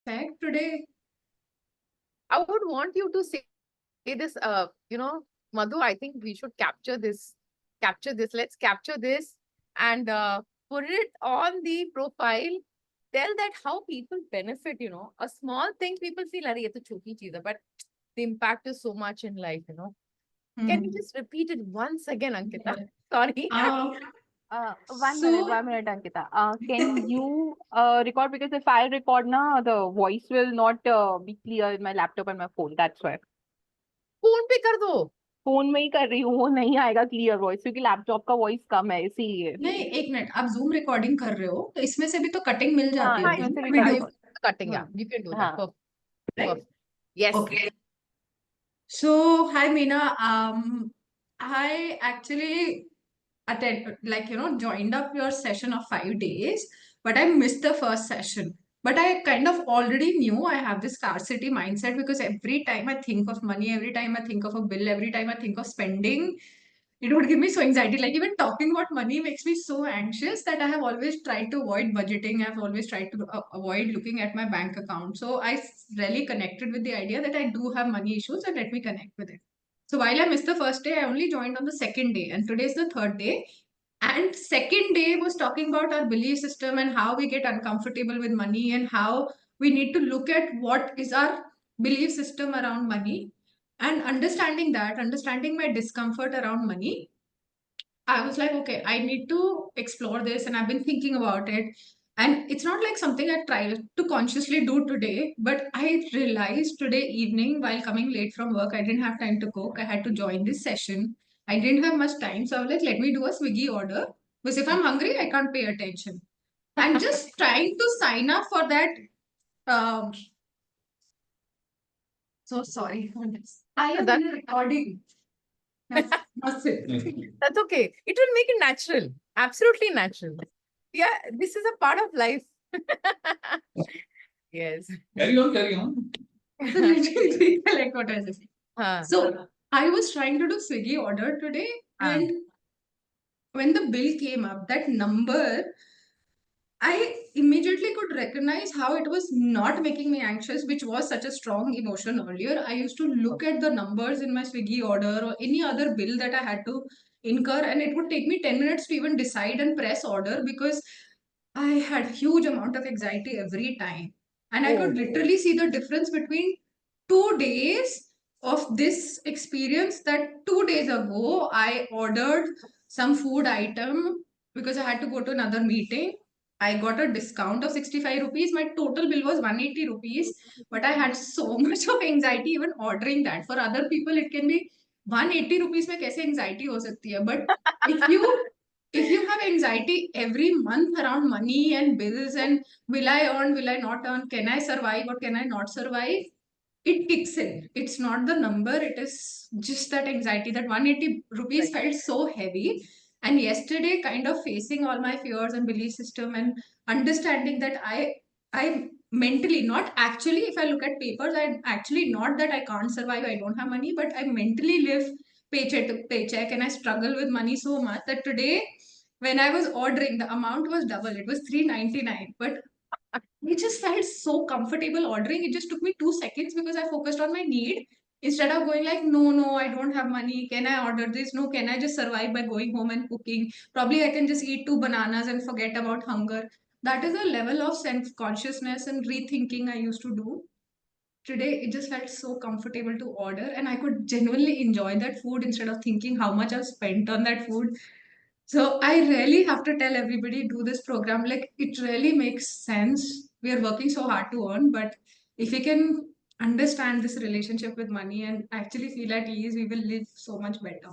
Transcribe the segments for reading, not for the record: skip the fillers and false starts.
fact today. I would want you to say this, Madhu, I think we should capture this. Let's capture this and put it on the profile. Tell that how people benefit, a small thing people feel, "Arey, ye to choti cheez hai," but the impact is so much in life. Can you Hmm. just repeat it once again, Ankita? Sorry. Uh, One minute, so 1 minute, Ankita. Can you record? Because if I record now, the voice will not be clear in my laptop and my phone. That's why. Phone पे कर दो. Phone में ही कर रही हूँ, वो नहीं आएगा क्लियर वॉइस क्योंकि लैपटॉप का वॉइस कम है इसीलिए. नहीं, एक मिनट, आप जूम रिकॉर्डिंग कर रहे हो तो इसमें से भी तो कटिंग मिल हाँ, जाती हाँ, होगी इसमें से ना भी कर हाँ, video. cutting, yeah. You can do that. हाँ. Perfect. Right? Perfect. Yes. Okay. So, hi Meena. I actually joined up your session of 5 days, but I missed the first session. But I kind of already knew I have this scarcity mindset because every time I think of money, every time I think of a bill, every time I think of spending, it would give me so anxiety. Like even talking about money makes me so anxious that I have always tried to avoid budgeting. I've always tried to avoid looking at my bank account. So really connected with the idea that I do have money issues and let me connect with it. So while I missed the first day, I only joined on the second day, and today is the third day. And second day was talking about our belief system and how we get uncomfortable with money and how we need to look at what is our belief system around money and understanding my discomfort around money. I was like, okay, I need to explore this, and I've been thinking about it. And it's not like something I try to consciously do today, but I realized today evening while coming late from work, I didn't have time to cook. I had to join this session. I didn't have much time. So I was like, let me do a Swiggy order. Because if I'm hungry, I can't pay attention. And just trying to sign up for that. Um, so sorry for this. I am That, in a recording. That's it. that's okay. It will make it natural. Absolutely natural. Yeah, this is a part of life. Yes. Carry on, carry on. So let me recollect what I was saying. So I was trying to do Swiggy order today, and when the bill came up, that number, I immediately could recognize how it was not making me anxious, which was such a strong emotion earlier. I used to look at the numbers in my Swiggy order or any other bill that I had to incur, and it would take me 10 minutes to even decide and press order because I had huge amount of anxiety every time. And I could literally see the difference between 2 days of this experience that 2 days ago I ordered some food item because I had to go to another meeting. I got a discount of 65 rupees. My total bill was 180 rupees, but I had so much of anxiety even ordering that. For other people, it can be 180 rupees में कैसे anxiety हो सकती है? But if you have anxiety every month around money and bills and will I earn, will I not earn, can I survive or can I not survive, it kicks in. It's not the number, it is just that anxiety. That 180 rupees felt so heavy. And yesterday, kind of facing all my fears and belief system and understanding that I mentally, not actually, if I look at papers, I actually not that I can't survive, I don't have money, but I mentally live paycheck to paycheck and I struggle with money so much that today when I was ordering, the amount was double. It was 399. But it just felt so comfortable ordering. It just took me 2 seconds because I focused on my need instead of going like, no, I don't have money. Can I order this? No, can I just survive by going home and cooking? Probably I can just eat 2 bananas and forget about hunger. That is a level of self consciousness and rethinking I used to do. Today, it just felt so comfortable to order, and I could genuinely enjoy that food instead of thinking how much I've spent on that food. So I really have to tell everybody do this program. Like it really makes sense. We are working so hard to earn, but if we can understand this relationship with money and actually feel at ease, we will live so much better.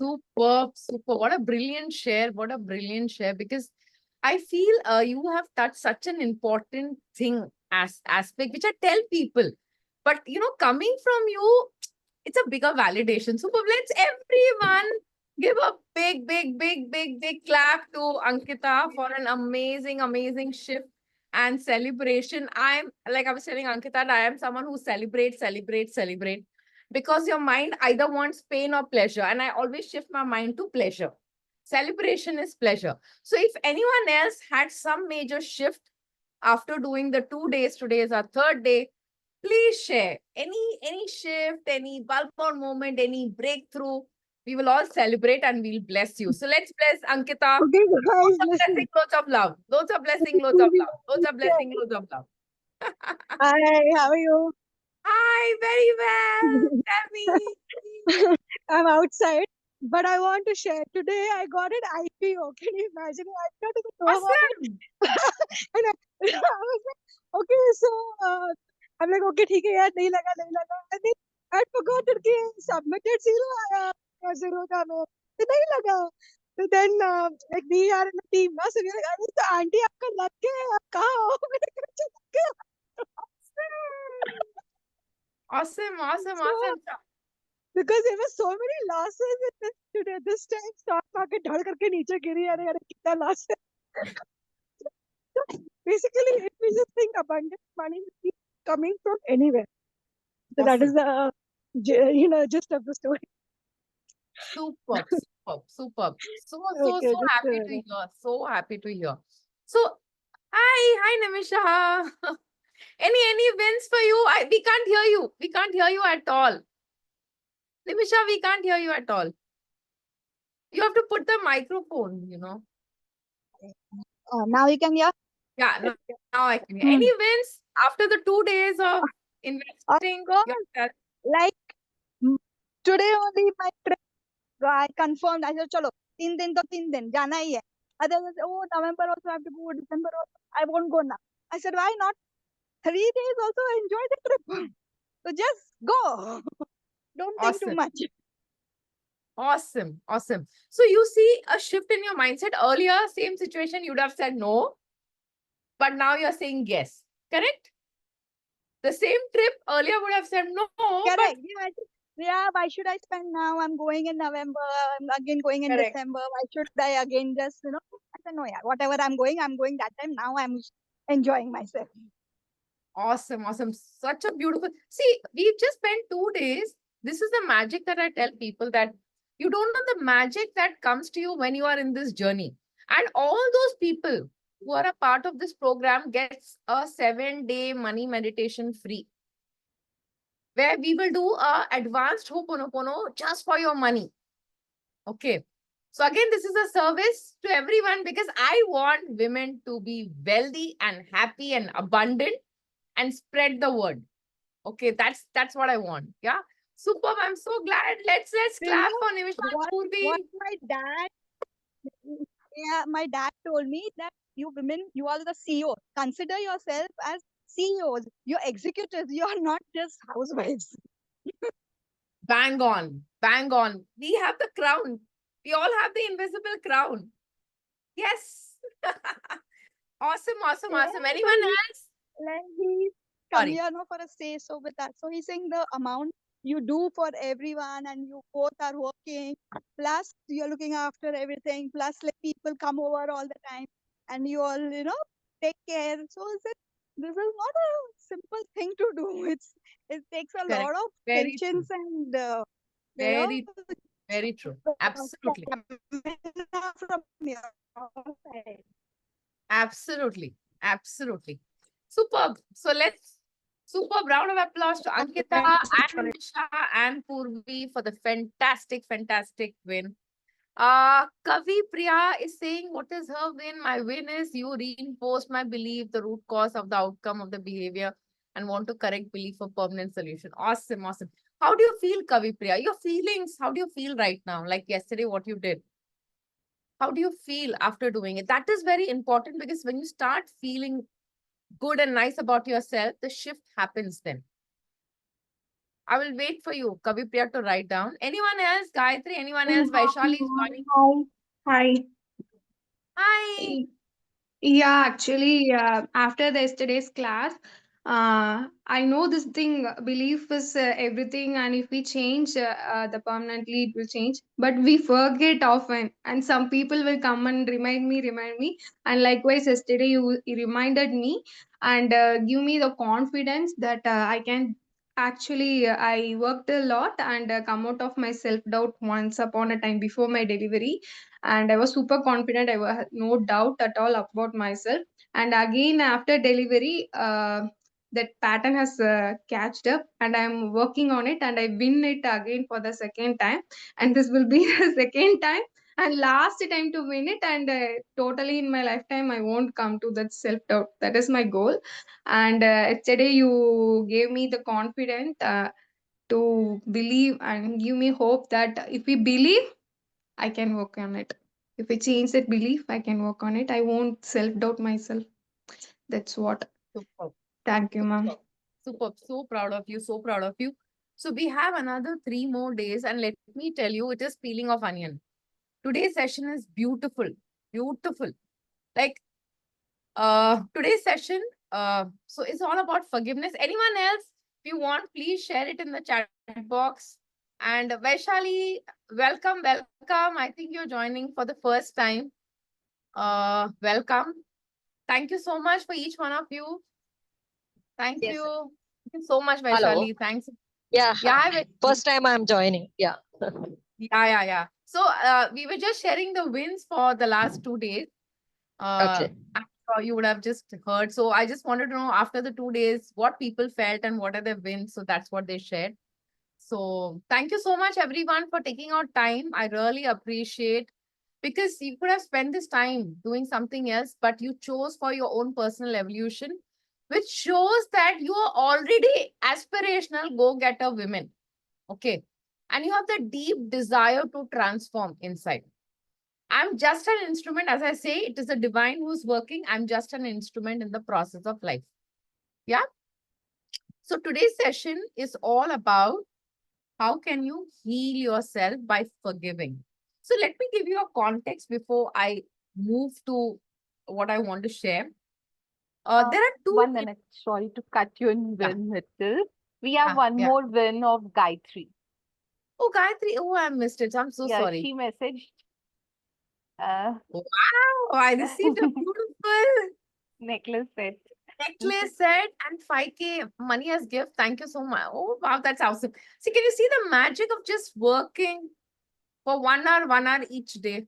Superb, super. What a brilliant share. What a brilliant share. Because I feel you have touched such an important thing as aspect, which I tell people. But coming from you, it's a bigger validation. Superb. Let's everyone give a big, big, big, big, big clap to Ankita for an amazing, amazing shift and celebration. I'm like I was telling Ankita, I am someone who celebrates, celebrates, celebrate because your mind either wants pain or pleasure. And I always shift my mind to pleasure. Celebration is pleasure. So if anyone else had some major shift, after doing the 2 days, today is our third day. Please share any shift, any bulb on moment, any breakthrough. We will all celebrate and we'll bless you. So let's bless Ankita. Okay, guys, Loads of listen. blessing, loads of love. Loads of blessing, loads of love. Loads of blessing, loads of love. Hi, how are you? Hi, very well. Tell me. I'm outside, but I want to share. Today I got an IPO. Can you imagine? I don't even know about it. Awesome. And I was like, okay, so I'm like, okay, ठीक है यार, नहीं लगा, नहीं लगा. And then I forgot that कि submitted zero आया, या zero था मैं, तो नहीं लगा. So then, like we are in a team, ना, so we are like, अरे तो आंटी आपका लग गया, आप कहाँ हो? मैंने कहा, "अच्छा, लग गया." Awesome, awesome, So, awesome. because there were so many losses in this today. This time stock market ढल करके नीचे गिरी. अरे अरे कितना loss है. So basically, if we just think abundant money will keep coming from anywhere. So that is Awesome. the gist of the story. Superb, superb, superb. So Okay, just happy to hear. So happy to hear. So, hi, Nimisha. Any wins for you? We can't hear you. We can't hear you at all. Nimisha, we can't hear you at all. You have to put the microphone, you know. now you can hear. Yeah, now I can hear. Any wins after the 2 days of investing course. yourself? Like today only my trip. I confirmed. I said, "Chalo, 3 दिन तो 3 दिन जाना ही है." Others said, "Oh, November also I have to go. December also I won't go now." I said, "Why not? 3 days also enjoy the trip. So just go. Don't think too Awesome. much." Awesome. Awesome. So you see a shift in your mindset. Earlier, same situation, you'd have said no, but now you're saying yes. Correct? The same trip earlier would have said no, but Correct. Yeah, why should I spend now? I'm going in November. I'm again going in Correct. December. Why should I again just, I said, no, yeah, whatever I'm going that time. Now I'm enjoying myself. Awesome. Awesome. Such a beautiful. See, we've just spent 2 days. This is the magic that I tell people, that you don't know the magic that comes to you when you are in this journey. And all those people who are a part of this program gets a 7-day money meditation free, where we will do a advanced Ho'oponopono just for your money. Okay. So again, this is a service to everyone, because I want women to be wealthy and happy and abundant and spread the word. Okay, that's what I want. Yeah. Superb. I'm so glad. Let's clap for Nimisha Purvi. What my dad told me, that you women, you are the CEO. Consider yourself as CEOs. You're executives. You're not just housewives. Bang on. Bang on. We have the crown. We all have the invisible crown. Yes. Awesome, awesome, Yeah, awesome. Anyone else? Like he's come Sorry. here for a say so with that. So he's saying the amount you do for everyone and you both are working, plus you're looking after everything, plus like people come over all the time and you all, take care. So this is not a simple thing to do. It takes a Correct. lot of Very patience and Very true. Absolutely. from your side. Absolutely. Absolutely. Superb. So let's superb round of applause to Ankita and Nisha and Purvi for the fantastic, fantastic win. Kavi Priya is saying, what is her win? My win is you reinforced my belief, the root cause of the outcome of the behavior, and want to correct belief for permanent solution. Awesome, awesome. How do you feel, Kavi Priya? Your feelings, how do you feel right now? Like yesterday, what you did? How do you feel after doing it? That is very important, because when you start feeling good and nice about yourself, the shift happens then. I will wait for you, Kavi Priya, to write down. Anyone else? Gayatri, anyone else? Vaishali is joining. Hi. Hi. Yeah, actually, after the yesterday's class, I know this thing, belief is everything, and if we change, the permanently it will change. But we forget often, and some people will come and remind me. And likewise, yesterday you reminded me and give me the confidence that I can Actually, I worked a lot and come out of my self doubt once upon a time before my delivery, and I was super confident. Had no doubt at all about myself. And again, after delivery, that pattern has catched up, and I'm working on it, and I win it again for the second time. And this will be the second time and last time to win it. And totally in my lifetime, I won't come to that self doubt. That is my goal. And yesterday you gave me the confidence to believe and give me hope that if we believe, I can work on it. If I change that belief, I can work on it. I won't self doubt myself. That's what. Superb. Thank you, ma'am. Superb. So proud of you. So proud of you. So we have another 3 more days, and let me tell you, it is peeling of onion. Today's session is beautiful. Beautiful. Like today's session, so it's all about forgiveness. Anyone else, if you want, please share it in the chat box. And Vaishali, welcome, welcome. I think you're joining for the first time. Welcome. Thank you so much for each one of you. Thank Yes. you. Thank you so much, Hello. Vaishali. Thanks. Yeah. Yeah, hi, First time I'm joining. Yeah. yeah. So we were just sharing the wins for the last 2 days. Okay. I'm sure you would have just heard. So I just wanted to know after the 2 days what people felt and what are their wins. So that's what they shared. So thank you so much, everyone, for taking out time. I really appreciate, because you could have spent this time doing something else, but you chose for your own personal evolution, which shows that you are already aspirational go-getter women. Okay. And you have the deep desire to transform inside. I'm just an instrument, as I say, it is the divine who's working. I'm just an instrument in the process of life. Yeah. So today's session is all about how can you heal yourself by forgiving. So let me give you a context before I move to what I want to share. There are two. 1 minute. Sorry to cut you in Yeah. win little. We have one Yeah. more win of Gayatri. Oh, Gayatri. Oh, I missed it. I'm so Yeah, sorry. she messaged. Wow. I received a beautiful Necklace set. necklace set and 5K money as gift. Thank you so much. Oh, wow, that's awesome. See, can you see the magic of just working for 1 hour each day?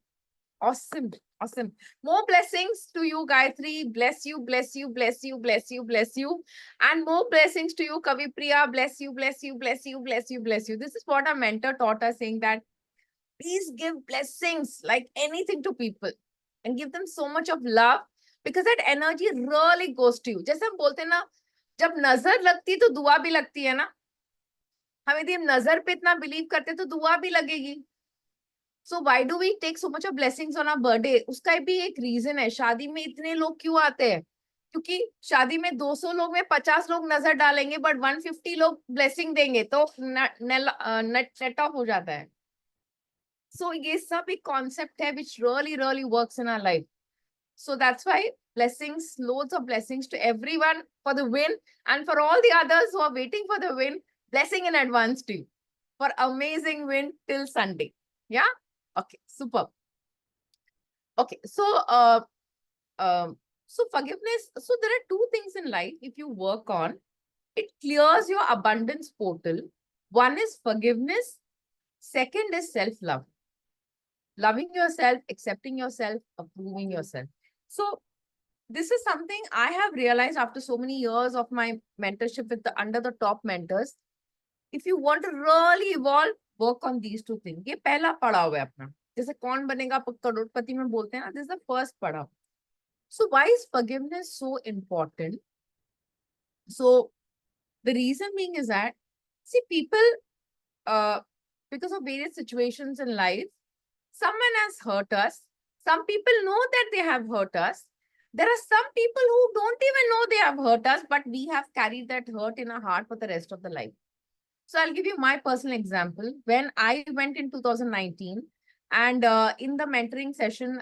Awesome. Awesome. More blessings to you, Gayatri. Bless you, bless you, bless you, bless you, bless you. And more blessings to you, Kavi Priya. Bless you, bless you, bless you, bless you, bless you. This is what our mentor taught us, saying that please give blessings like anything to people and give them so much of love, because that energy really goes to you. जैसे हम बोलते हैं ना, जब नजर लगती है तो दुआ भी लगती है ना. हम यदि हम नजर पे इतना बिलीव करते तो दुआ भी लगेगी. So why do we take so much of blessings on our birthday? उसका भी एक रीजन है. शादी में इतने लोग क्यों आते हैं? क्योंकि शादी में 200 लोग में 50 लोग नजर डालेंगे, बट 150 लोग ब्लेसिंग देंगे, तो नेट ऑफ हो जाता है. So ये सब एक concept है which really works in our life. So that's why blessings, loads of blessings to everyone for the win, and for all the others who are waiting for the win, blessing in advance to you for amazing win till Sunday. Yeah. Okay. Superb. Okay. So so forgiveness. So there are two things in life if you work on, it clears your abundance portal. One is forgiveness. Second is self-love. Loving yourself, accepting yourself, approving yourself. So this is something I have realized after so many years of my mentorship with under the top mentors. If you want to really evolve, work on these two things. ये पहला पड़ाव है अपना. जैसे कौन बनेगा करोड़पति में बोलते हैं ना, this is the first पड़ाव. So why is forgiveness so important? So the reason being is that, see, people, because of various situations in life, someone has hurt us. Some people know that they have hurt us. There are some people who don't even know they have hurt us, but we have carried that hurt in our heart for the rest of the life. So I'll give you my personal example. When I went in 2019, and in the mentoring session,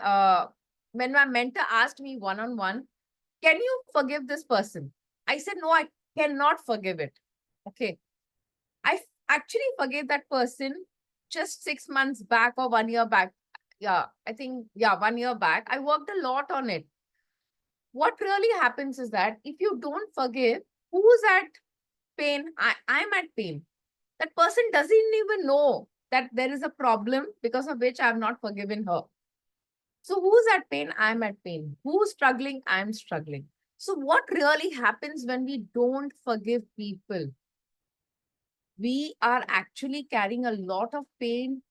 when my mentor asked me one-on-one, can you forgive this person? I said, no, I cannot forgive it. Okay. I actually forgave that person just 6 months back or 1 year back. Yeah, I think, 1 year back. I worked a lot on it. What really happens is that if you don't forgive, who's at pain. I'm at pain. That person doesn't even know that there is a problem because of which I've not forgiven her. So who's at pain? I'm at pain. Who's struggling? I'm struggling. So what really happens when we don't forgive people? We are actually carrying a lot of pain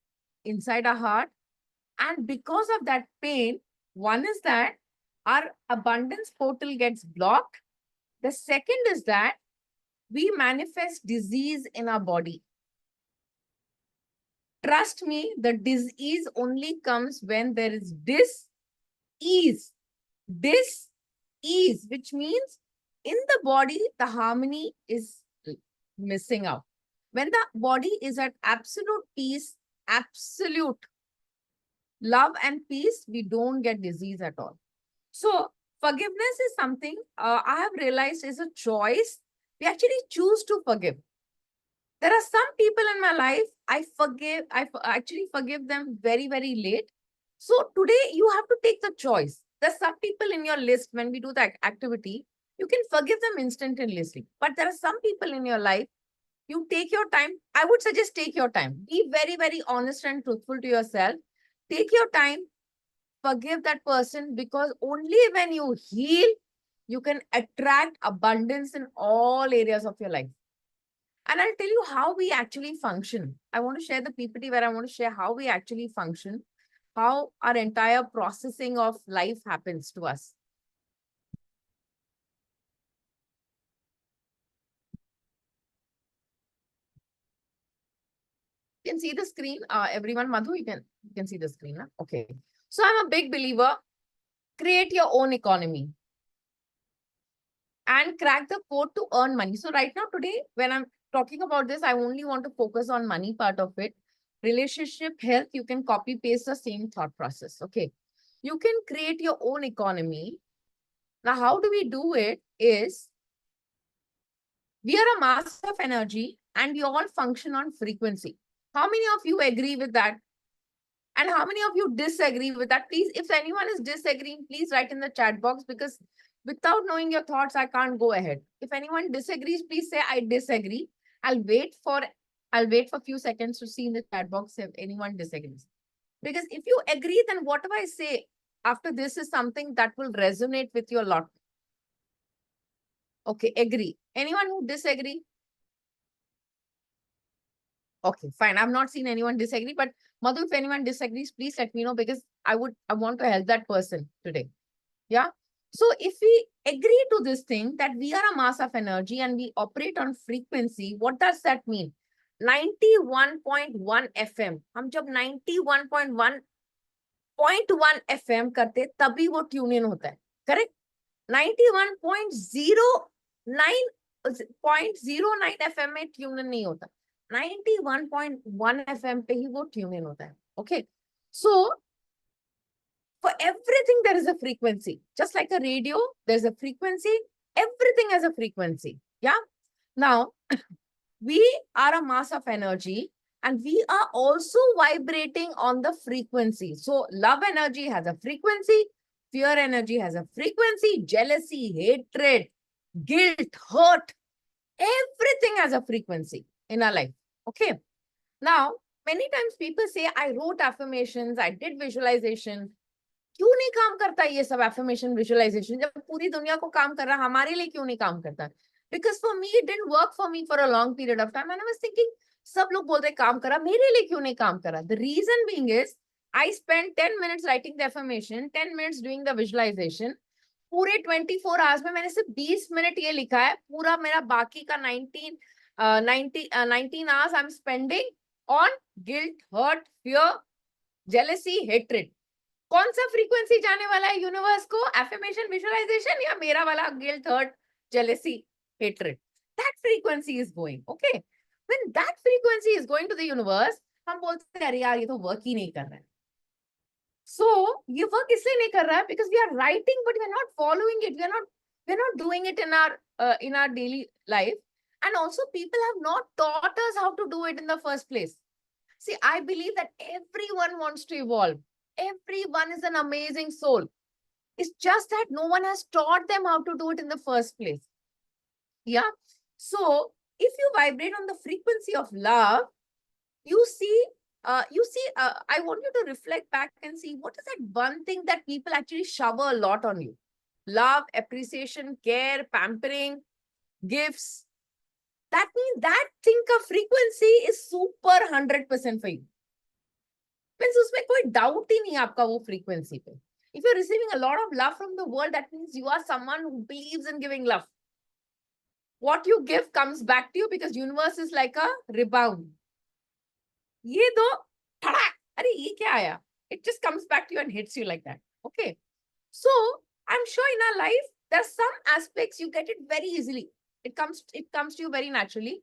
inside our heart. And because of that pain, one is that our abundance portal gets blocked. The second is that we manifest disease in our body. Trust me, the disease only comes when there is dis-ease. Dis-ease, which means in the body, the harmony is missing out. When the body is at absolute peace, absolute love and peace, we don't get disease at all. So forgiveness is something I have realized is a choice. We actually choose to forgive. There are some people in my life, I actually forgive them very, very late. So today you have to take the choice. There's some people in your list, when we do that activity, you can forgive them instantaneously. But there are some people in your life, you take your time. I would suggest take your time. Be very, very honest and truthful to yourself. Take your time, forgive that person, because only when you heal, you can attract abundance in all areas of your life. And I'll tell you how we actually function. I want to share the PPT where I want to share how we actually function, how our entire processing of life happens to us. You can see the screen. Everyone, Madhu, you can see the screen. Huh? Okay. So I'm a big believer. Create your own economy and crack the code to earn money. So right now, today, when I'm talking about this, I only want to focus on money part of it. Relationship, health, you can copy paste the same thought process. Okay. You can create your own economy. Now, how do we do it is, we are a mass of energy and we all function on frequency. How many of you agree with that? And how many of you disagree with that? Please, if anyone is disagreeing, please write in the chat box, because without knowing your thoughts, I can't go ahead. If anyone disagrees, please say I disagree. I'll wait for a few seconds to see in the chat box if anyone disagrees. Because if you agree, then whatever I say after this is something that will resonate with you a lot. Okay, agree. Anyone who disagree? Okay, fine. I've not seen anyone disagree, but Madhu, if anyone disagrees, please let me know, because I want to help that person today. Yeah. So if we agree to this thing that we are a mass of energy and we operate on frequency, what does that mean? 91.1 FM. हम जब 91.1 FM करते तभी वो tune in होता है. Correct? 91.09 FM में tune in नहीं होता. 91.1 FM पे ही वो ट्यून इन होता है. Okay. So for everything, there is a frequency. Just like a radio, there's a frequency. Everything has a frequency. Yeah. Now, we are a mass of energy and we are also vibrating on the frequency. So, love energy has a frequency. Fear energy has a frequency. Jealousy, hatred, guilt, hurt. Everything has a frequency in our life. Okay. Now, many times people say, I wrote affirmations, I did visualization. क्यों नहीं काम करता ये सब affirmation visualization? जब पूरी दुनिया को काम कर रहा, हमारे लिए क्यों नहीं काम करता? Because for me, it didn't work for me for a long period of time. And I was thinking, सब लोग बोल रहे काम करा, मेरे लिए क्यों नहीं काम करा? The reason being is, I spent 10 minutes writing the affirmation, 10 minutes doing the visualization. पूरे 24 hours में मैंने सिर्फ 20 मिनट ये लिखा है. पूरा मेरा बाकी का 19 hours I'm spending on guilt, hurt, fear, jealousy, hatred. कौन सा फ्रीक्वेंसी जाने वाला है यूनिवर्स को? एफर्मेशन, विजुअलाइजेशन, या मेरा वाला guilt, hurt, jealousy, hatred? That frequency is going. Okay, when that frequency is going to the universe, हम बोलते हैं अरे यार ये तो वर्क ही नहीं कर रहा है. सो ये वर्क इसलिए नहीं कर रहा है because we are writing but we are not following it, we are not doing it in our daily life. And also people have not taught us how to do it in the first place. See, I believe that everyone wants to evolve. Everyone is an amazing soul. It's just that no one has taught them how to do it in the first place. Yeah. So if you vibrate on the frequency of love, you see, I want you to reflect back and see what is that one thing that people actually shower a lot on you. Love, appreciation, care, pampering, gifts. That means that thing of frequency is super 100% for you. Means उसमें कोई doubt ही नहीं आपका वो frequency पे. If you're receiving a lot of love from the world, that means you are someone who believes in giving love. What you give comes back to you because universe is like a rebound. ये दो थड़ा अरे ये क्या आया? It just comes back to you and hits you like that. Okay. So I'm sure in our life there's some aspects you get it very easily. It comes to you very naturally.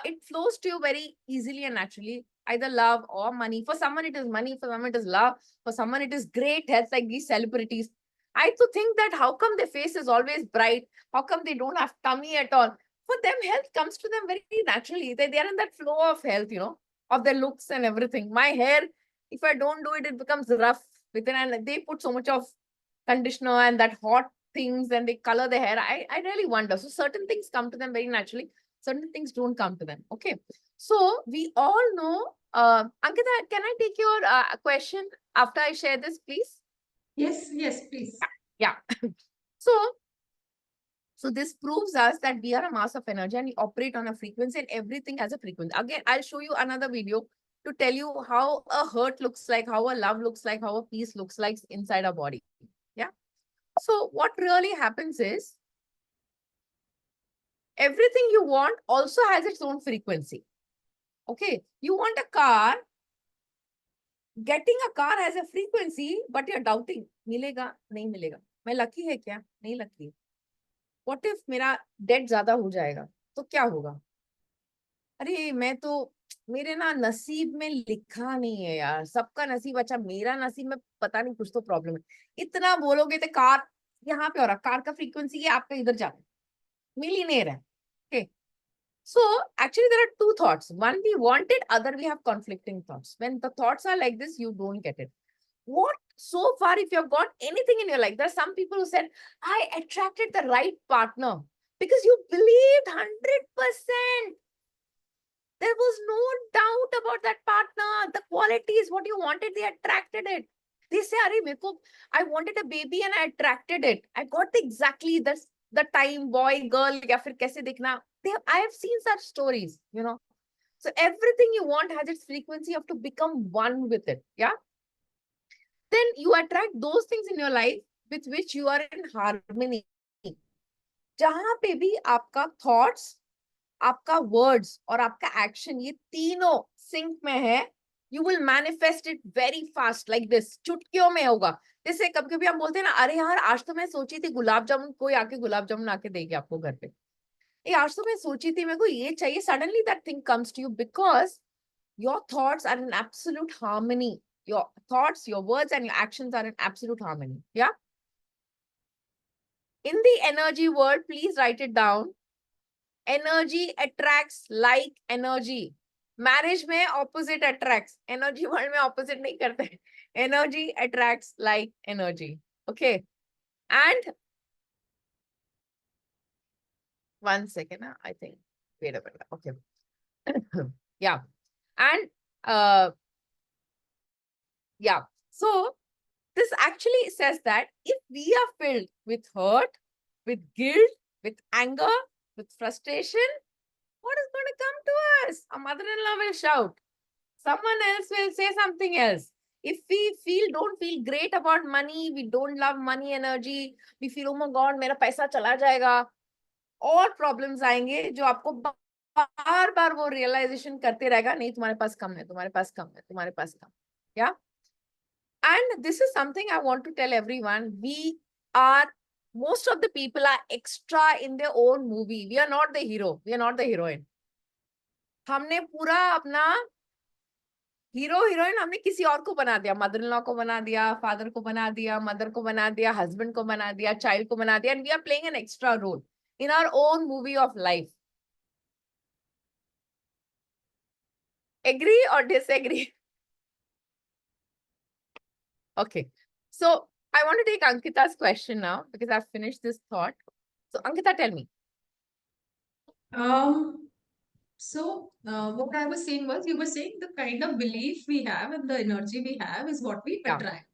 It flows to you very easily and naturally. Either love or money. For someone it is money, for someone it is love, for someone it is great health, like these celebrities. I used to think that how come their face is always bright? How come they don't have tummy at all? For them, health comes to them very naturally. They are in that flow of health, you know, of their looks and everything. My hair, if I don't do it, it becomes rough within, and they put so much of conditioner and that hot things and they color their hair. I really wonder. So certain things come to them very naturally. Certain things don't come to them. Okay. So we all know, Ankita, can I take your question after I share this, please? Yes, please. Yeah. So this proves us that we are a mass of energy and we operate on a frequency and everything has a frequency. Again, I'll show you another video to tell you how a hurt looks like, how a love looks like, how a peace looks like inside our body. Yeah. So what really happens is everything you want also has its own frequency. Okay. You want a car. Getting a car has a frequency, but you're doubting. मिलेगा, नहीं मिलेगा. मैं lucky है क्या? नहीं lucky. What if मेरा debt ज़्यादा हो जाएगा? तो क्या होगा? अरे मैं तो मेरे ना नसीब में लिखा नहीं है यार. सबका नसीब अच्छा, मेरा नसीब में पता नहीं कुछ तो प्रॉब्लम है. इतना बोलोगे तो कार यहाँ पे हो रहा. कार का फ्रीक्वेंसी है आपका इधर जा. मिलीनियर है. Okay. So actually there are two thoughts. One we want it, other we have conflicting thoughts. When the thoughts are like this, you don't get it. What so far, if you've got anything in your life, there are some people who said, I attracted the right partner because you believed 100%. There was no doubt about that partner. The qualities, what you wanted, they attracted it. They say, I wanted a baby and I attracted it. I got exactly the time, boy, girl, ya fir kaise dikhna. I have seen such stories, you know. So everything you want has its frequency. You have to become one with it. Yeah. Then you attract those things in your life with which you are in harmony. जहां पे भी आपका thoughts, आपका words और आपका action ये तीनों sync में है, you will manifest it very fast like this. चुटकियों में होगा. जैसे कभी-कभी हम बोलते हैं ना, अरे यार आज तो मैं सोची थी गुलाब जामुन, कोई आके गुलाब जामुन आके देगी आपको घर पे. ये आज तो मैं सोची थी मेरे को ये चाहिए. Suddenly that thing comes to you because your thoughts are in absolute harmony. Your thoughts, your words, and your actions are in absolute harmony. Yeah. In the energy world, please write it down. Energy attracts like energy. Marriage में opposite attracts. Energy world में opposite नहीं करते. Energy attracts like energy. Okay. And one second, I think. Wait a minute. Okay. Yeah. And yeah. So this actually says that if we are filled with hurt, with guilt, with anger, with frustration, what is going to come to us? Our mother-in-law will shout. Someone else will say something else. If we don't feel great about money, we don't love money energy, we feel, oh my God, मेरा पैसा चला जाएगा. और problems आएंगे जो आपको बार बार वो realisation करते रहेगा, नहीं तुम्हारे पास कम है, तुम्हारे पास कम है, तुम्हारे पास कम. Yeah. And this is something I want to tell everyone. Most of the people are extra in their own movie. We are not the hero. We are not the heroine. हमने पूरा अपना हीरो हीरोइन हमने किसी और को बना दिया. Mother in law को बना दिया, फादर को बना दिया, मदर को बना दिया, हस्बैंड को बना दिया, चाइल्ड को बना दिया. And we are playing an extra role in our own movie of life. Agree or disagree? Okay. So I want to take Ankita's question now because I've finished this thought. So Ankita, tell me. So, what I was saying was, you were saying the kind of belief we have and the energy we have is what we Yeah. attract.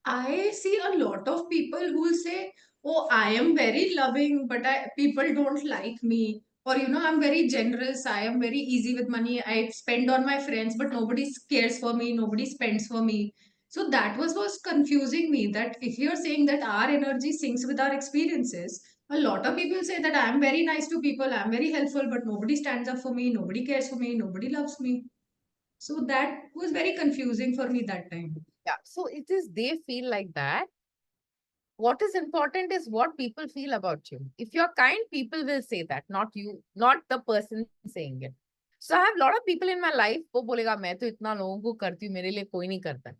I see a lot of people who will say, "Oh, I am very loving, but people don't like me." Or, I'm very generous. I am very easy with money. I spend on my friends, but nobody cares for me. Nobody spends for me. So that was confusing me. That if you're saying that our energy syncs with our experiences, a lot of people say that I'm very nice to people. I'm very helpful, but nobody stands up for me. Nobody cares for me. Nobody loves me. So that was very confusing for me that time. Yeah. So it is, they feel like that. What is important is what people feel about you. If you're kind, people will say that, not you, not the person saying it. So I have a lot of people in my life, वो बोलेगा मैं तो इतना लोगों को करती हूँ, मेरे लिए कोई नहीं करता.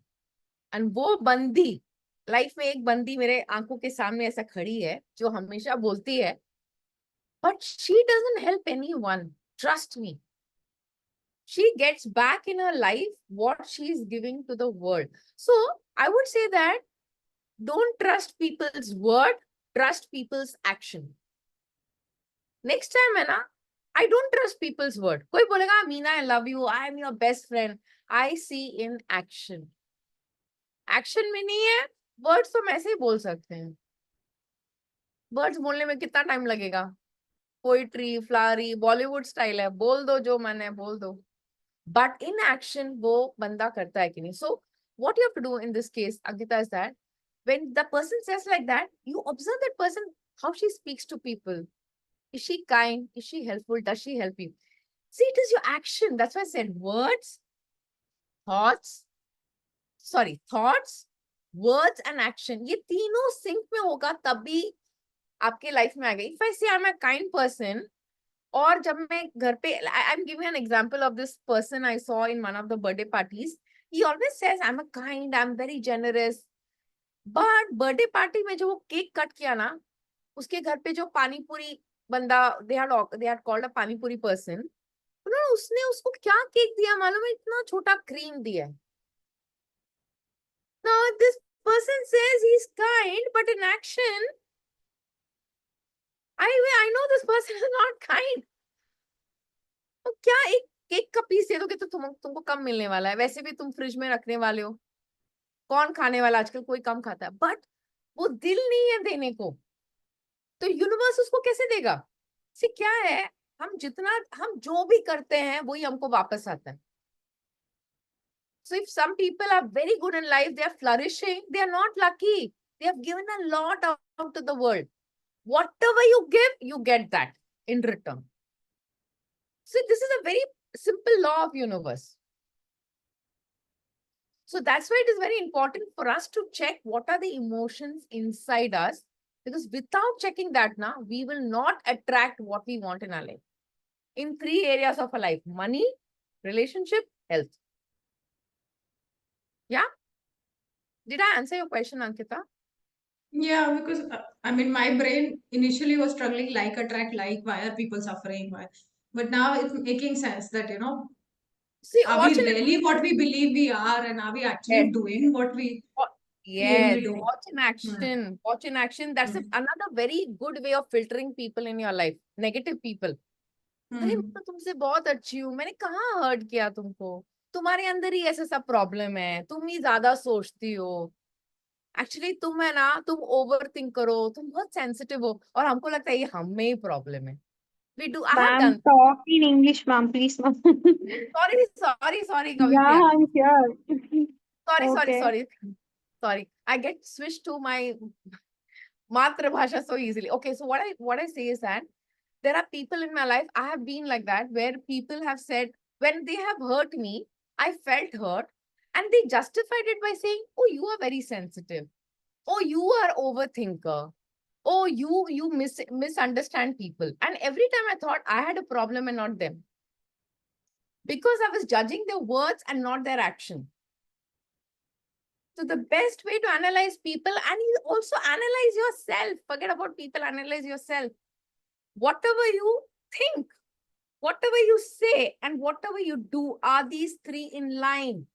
And वो बंदी, लाइफ में एक बंदी मेरे आंखों के सामने ऐसा खड़ी है, जो हमेशा बोलती है, but she doesn't help anyone. Trust me. She gets back in her life what she's giving to the world. So I would say that don't trust people's word, trust people's action. Next time है ना, I don't trust people's word. कोई बोलेगा Meena I love you, I am your best friend. I see in action. Action में नहीं है, words तो हम ऐसे ही बोल सकते हैं. Words बोलने में कितना टाइम लगेगा? Poetry, flowery, Bollywood style है, बोल दो जो मन है बोल दो. But in action वो बंदा करता है कि नहीं? So what you have to do in this case, Ankita, is that when the person says like that, you observe that person, how she speaks to people. Is she kind? Is she helpful? Does she help you? See, it is your action. That's why I said words, thoughts, words and action. ये तीनों sync में होगा तभी आपके life में आएगा. If I say I'm a kind person, और जब मैं घर पे, I'm giving an example of this person I saw in one of the birthday parties. He always says I'm a kind, I'm very generous. But birthday party में जो वो cake cut किया ना, उसके घर पे जो पानी पूरी बंदा, they had called a पानी पूरी person, उन्होंने उसने उसको क्या केक दिया मालूम है? इतना छोटा क्रीम दिया. Now this person says he's kind, but in action, I know this person is not kind. तो क्या एक केक का पीस दे दोगे तो तुमको कम मिलने वाला है? वैसे भी तुम फ्रिज में रखने वाले हो, कौन खाने वाला? आजकल कोई कम खाता है. बट वो दिल नहीं है देने को, तो यूनिवर्स उसको कैसे देगा? सी क्या है, हम जो भी करते हैं वही हमको वापस आता है. So if some people are very good in life, they are flourishing, they are not lucky. They have given a lot out to the world. Whatever you give, you get that in return. So this is a very simple law of universe. So that's why it is very important for us to check what are the emotions inside us, because without checking that now, we will not attract what we want in our life. In 3 areas of our life: money, relationship, health. Yeah? Did I answer your question, Ankita? Yeah, because my brain initially was struggling, like attract like, why are people suffering? Why? But now it's making sense that, See, are watch we an really what we believe we are, and are we actually Yes. doing what we claim Yes, we do? watch in action. Watch in action. That's Hmm. another very good way of filtering people in your life. Negative people. अरे मैं तो तुमसे बहुत अच्छी हूँ, मैंने कहाँ hurt किया तुमको? तुम्हारे अंदर ही ऐसा सब प्रॉब्लम है, तुम ही ज्यादा सोचती हो. एक्चुअली तुम है ना, तुम ओवर थिंक करो, तुम बहुत सेंसिटिव हो, और हमको लगता है ये हम में ही प्रॉब्लम है. We do. I have Ma'am, done. talk in English, ma'am, please, ma'am. Sorry, Yeah, Kavipriya. I'm here. Okay. Sorry. I get switched to my Matrabhasha so easily. Okay, so what I say is that there are people in my life, I have been like that, where people have said, when they have hurt me, I felt hurt, and they justified it by saying, oh, you are very sensitive. Oh, you are overthinker. Oh, you misunderstand people. And every time I thought I had a problem and not them, because I was judging their words and not their action. So the best way to analyze people, and you also analyze yourself. Forget about people, analyze yourself. Whatever you think, whatever you say, and whatever you do, are these 3 in line?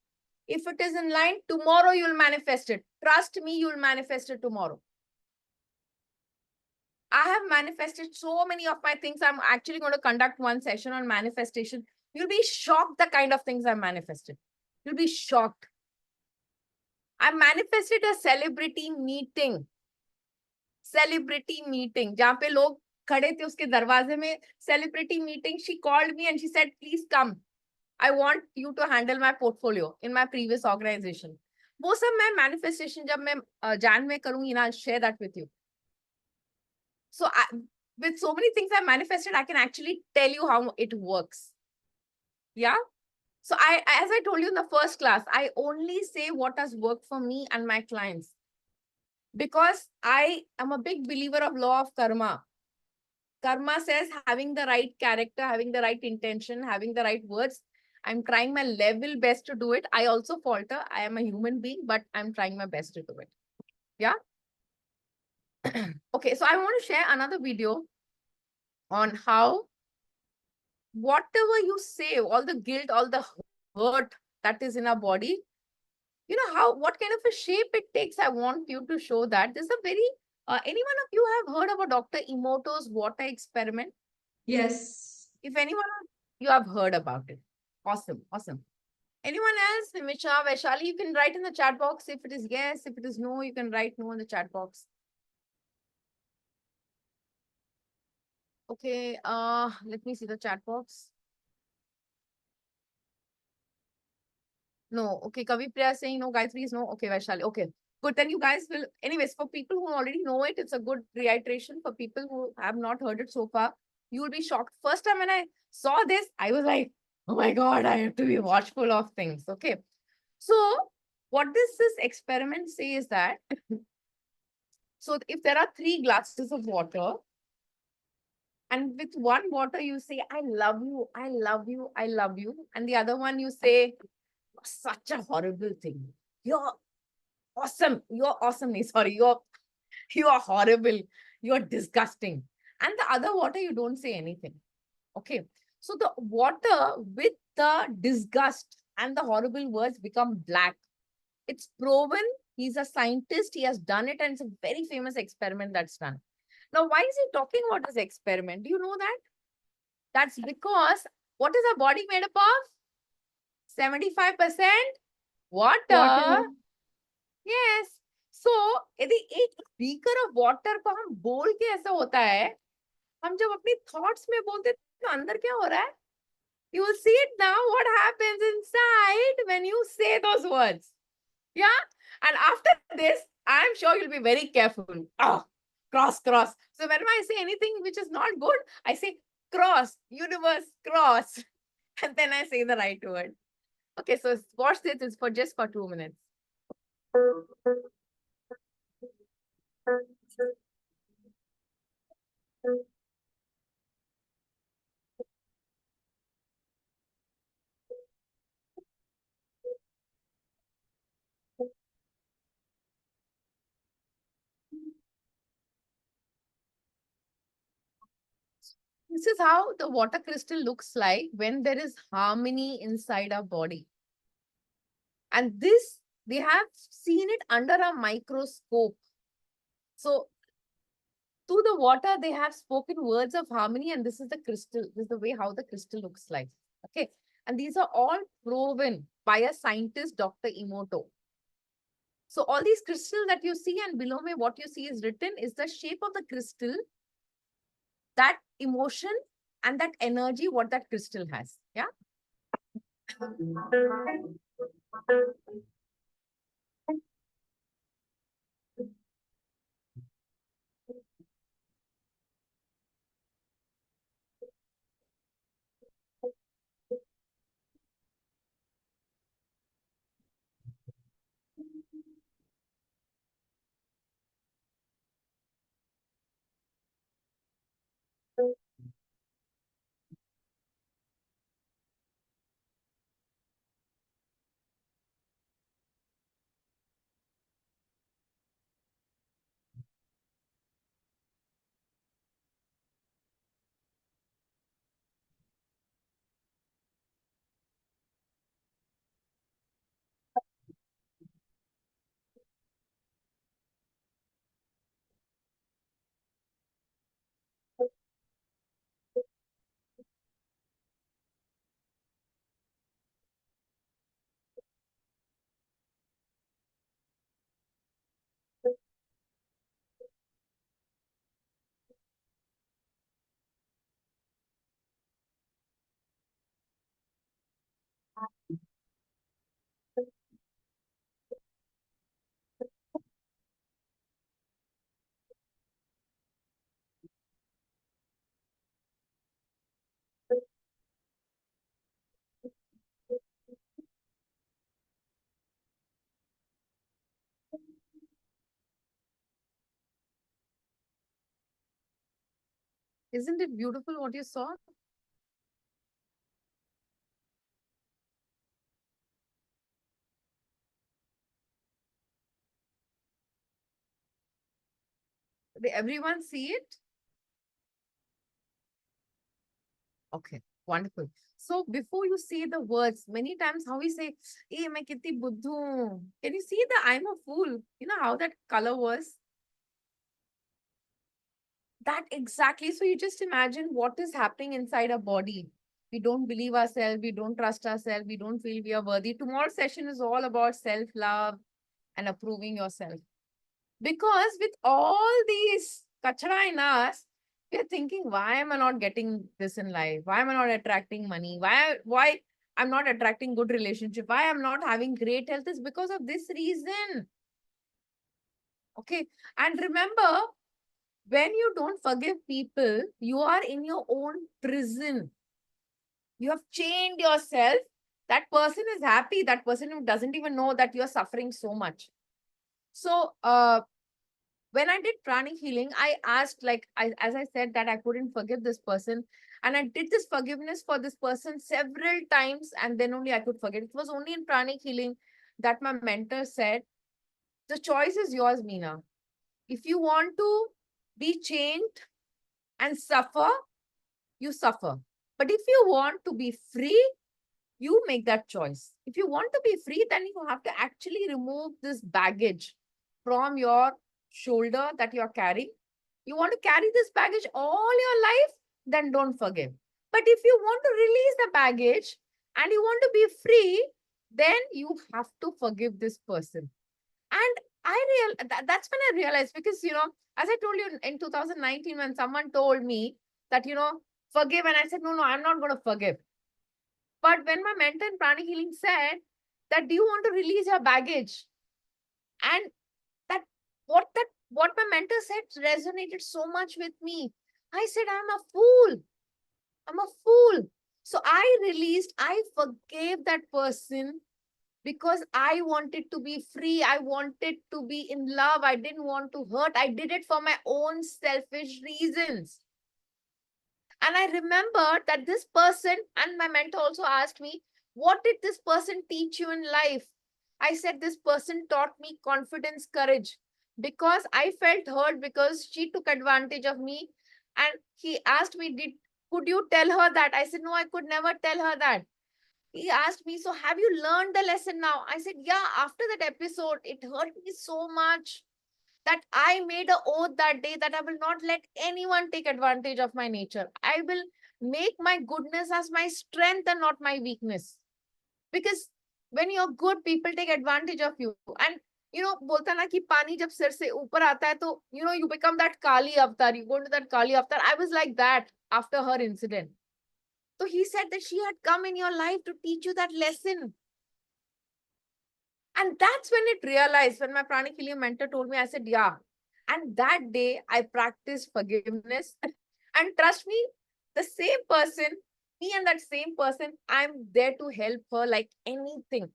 If it is in line, tomorrow you'll manifest it. Trust me, you'll manifest it tomorrow. I have manifested so many of my things. I'm actually going to conduct one session on manifestation. You'll be shocked the kind of things I manifested. You'll be shocked. I manifested a celebrity meeting. Celebrity meeting. जहाँ पे लोग खड़े थे उसके दरवाजे में. Celebrity meeting. She called me and she said, please come. I want you to handle my portfolio in my previous organization. वो सब मैं manifestation जब मैं जान में करूँगी ना, I'll share that with you. So with so many things I manifested, I can actually tell you how it works. Yeah. So as I told you in the first class, I only say what has worked for me and my clients. Because I am a big believer of law of karma. Karma says having the right character, having the right intention, having the right words. I'm trying my level best to do it. I also falter. I am a human being, but I'm trying my best to do it. Yeah. Okay, so I want to share another video on how whatever you say, all the guilt, all the hurt that is in our body, you know, what kind of a shape it takes. I want you to show that. This is a very, any one of you have heard about Dr. Emoto's water experiment? Yes. If anyone of you have heard about it. Awesome, awesome. Anyone else? Nimisha, Vaishali, you can write in the chat box. If it is yes, if it is no, you can write no in the chat box. Okay, let me see the chat box. No, okay, Kavi Priya is saying no, Gayatri is no. Okay, Vaishali, okay. Good, then you guys will, anyways, for people who already know it, it's a good reiteration. For people who have not heard it so far, you will be shocked. First time when I saw this, I was like, oh my God, I have to be watchful of things. Okay. So what does this experiment say is that, so if there are 3 glasses of water, and with one water you say, I love you, I love you, I love you. And the other one you say, such a horrible thing. You're awesome. You're awesome. Sorry, you're horrible. You're disgusting. And the other water, you don't say anything. Okay. So the water with the disgust and the horrible words become black. It's proven. He's a scientist. He has done it. And it's a very famous experiment that's done. Now, why is he talking about this experiment? Do you know that? That's because what is our body made up of? 75% water. Yes. So यदि एक beaker of water को हम बोल के ऐसा होता है, हम जब अपनी थॉट्स में बोलते हैं तो अंदर क्या हो रहा है? You will see it now what happens inside when you say those words. Yeah. And after this, I'm sure you'll be very careful. Oh, cross, cross. So whenever I say anything which is not good, I say cross, universe, cross. And then I say the right word. Okay, so watch this. It's for just for 2 minutes. This is how the water crystal looks like when there is harmony inside our body. And this, they have seen it under a microscope. So to the water, they have spoken words of harmony, and this is the crystal. This is the way how the crystal looks like. Okay. And these are all proven by a scientist, Dr. Emoto. So all these crystals that you see, and below me, what you see is written is the shape of the crystal, that emotion and that energy, what that crystal has. Yeah. Isn't it beautiful what you saw? Did everyone see it? Okay, wonderful. So before you say the words, many times how we say, "Hey, main kitni buddhu hu." Can you see the "I'm a fool"? You know how that color was? That exactly. So you just imagine what is happening inside our body. We don't believe ourselves. We don't trust ourselves. We don't feel we are worthy. Tomorrow's session is all about self-love and approving yourself. Because with all these kachra in us, we're thinking, why am I not getting this in life? Why am I not attracting money? Why I'm not attracting good relationship? Why I'm not having great health is because of this reason. Okay. And remember, when you don't forgive people, you are in your own prison. You have chained yourself. That person is happy. That person who doesn't even know that you're suffering so much. So, when I did pranic healing, I asked, as I said, that I couldn't forgive this person. And I did this forgiveness for this person several times, and then only I could forget. It was only in pranic healing that my mentor said, the choice is yours, Meena. If you want to be chained and suffer, you suffer. But if you want to be free, you make that choice. If you want to be free, then you have to actually remove this baggage from your shoulder that you're carrying. You want to carry this baggage all your life, then don't forgive. But if you want to release the baggage and you want to be free, then you have to forgive this person. And that's when I realized, because, as I told you in 2019, when someone told me that, forgive, and I said, no, I'm not going to forgive. But when my mentor in pranic healing said that, do you want to release your baggage? And what my mentor said resonated so much with me. I said, I'm a fool. I'm a fool. So I forgave that person because I wanted to be free. I wanted to be in love. I didn't want to hurt. I did it for my own selfish reasons. And I remember that this person, and my mentor also asked me, what did this person teach you in life? I said, this person taught me confidence, courage, because I felt hurt because she took advantage of me. And he asked me, could you tell her that? I said, no, I could never tell her that. He asked me, so have you learned the lesson now? I said, yeah, after that episode, it hurt me so much that I made an oath that day that I will not let anyone take advantage of my nature. I will make my goodness as my strength and not my weakness. Because when you're good, people take advantage of you. And बोलता ना कि पानी जब सिर से ऊपर आता है तो you become that Kali avatar. You go into that Kali avatar. I was like that after her incident. So he said that she had come in your life to teach you that lesson. And that's when it realized, when my pranic healing mentor told me, I said, yeah. And that day I practiced forgiveness. And trust me, the same person, me and that same person, I'm there to help her like anything.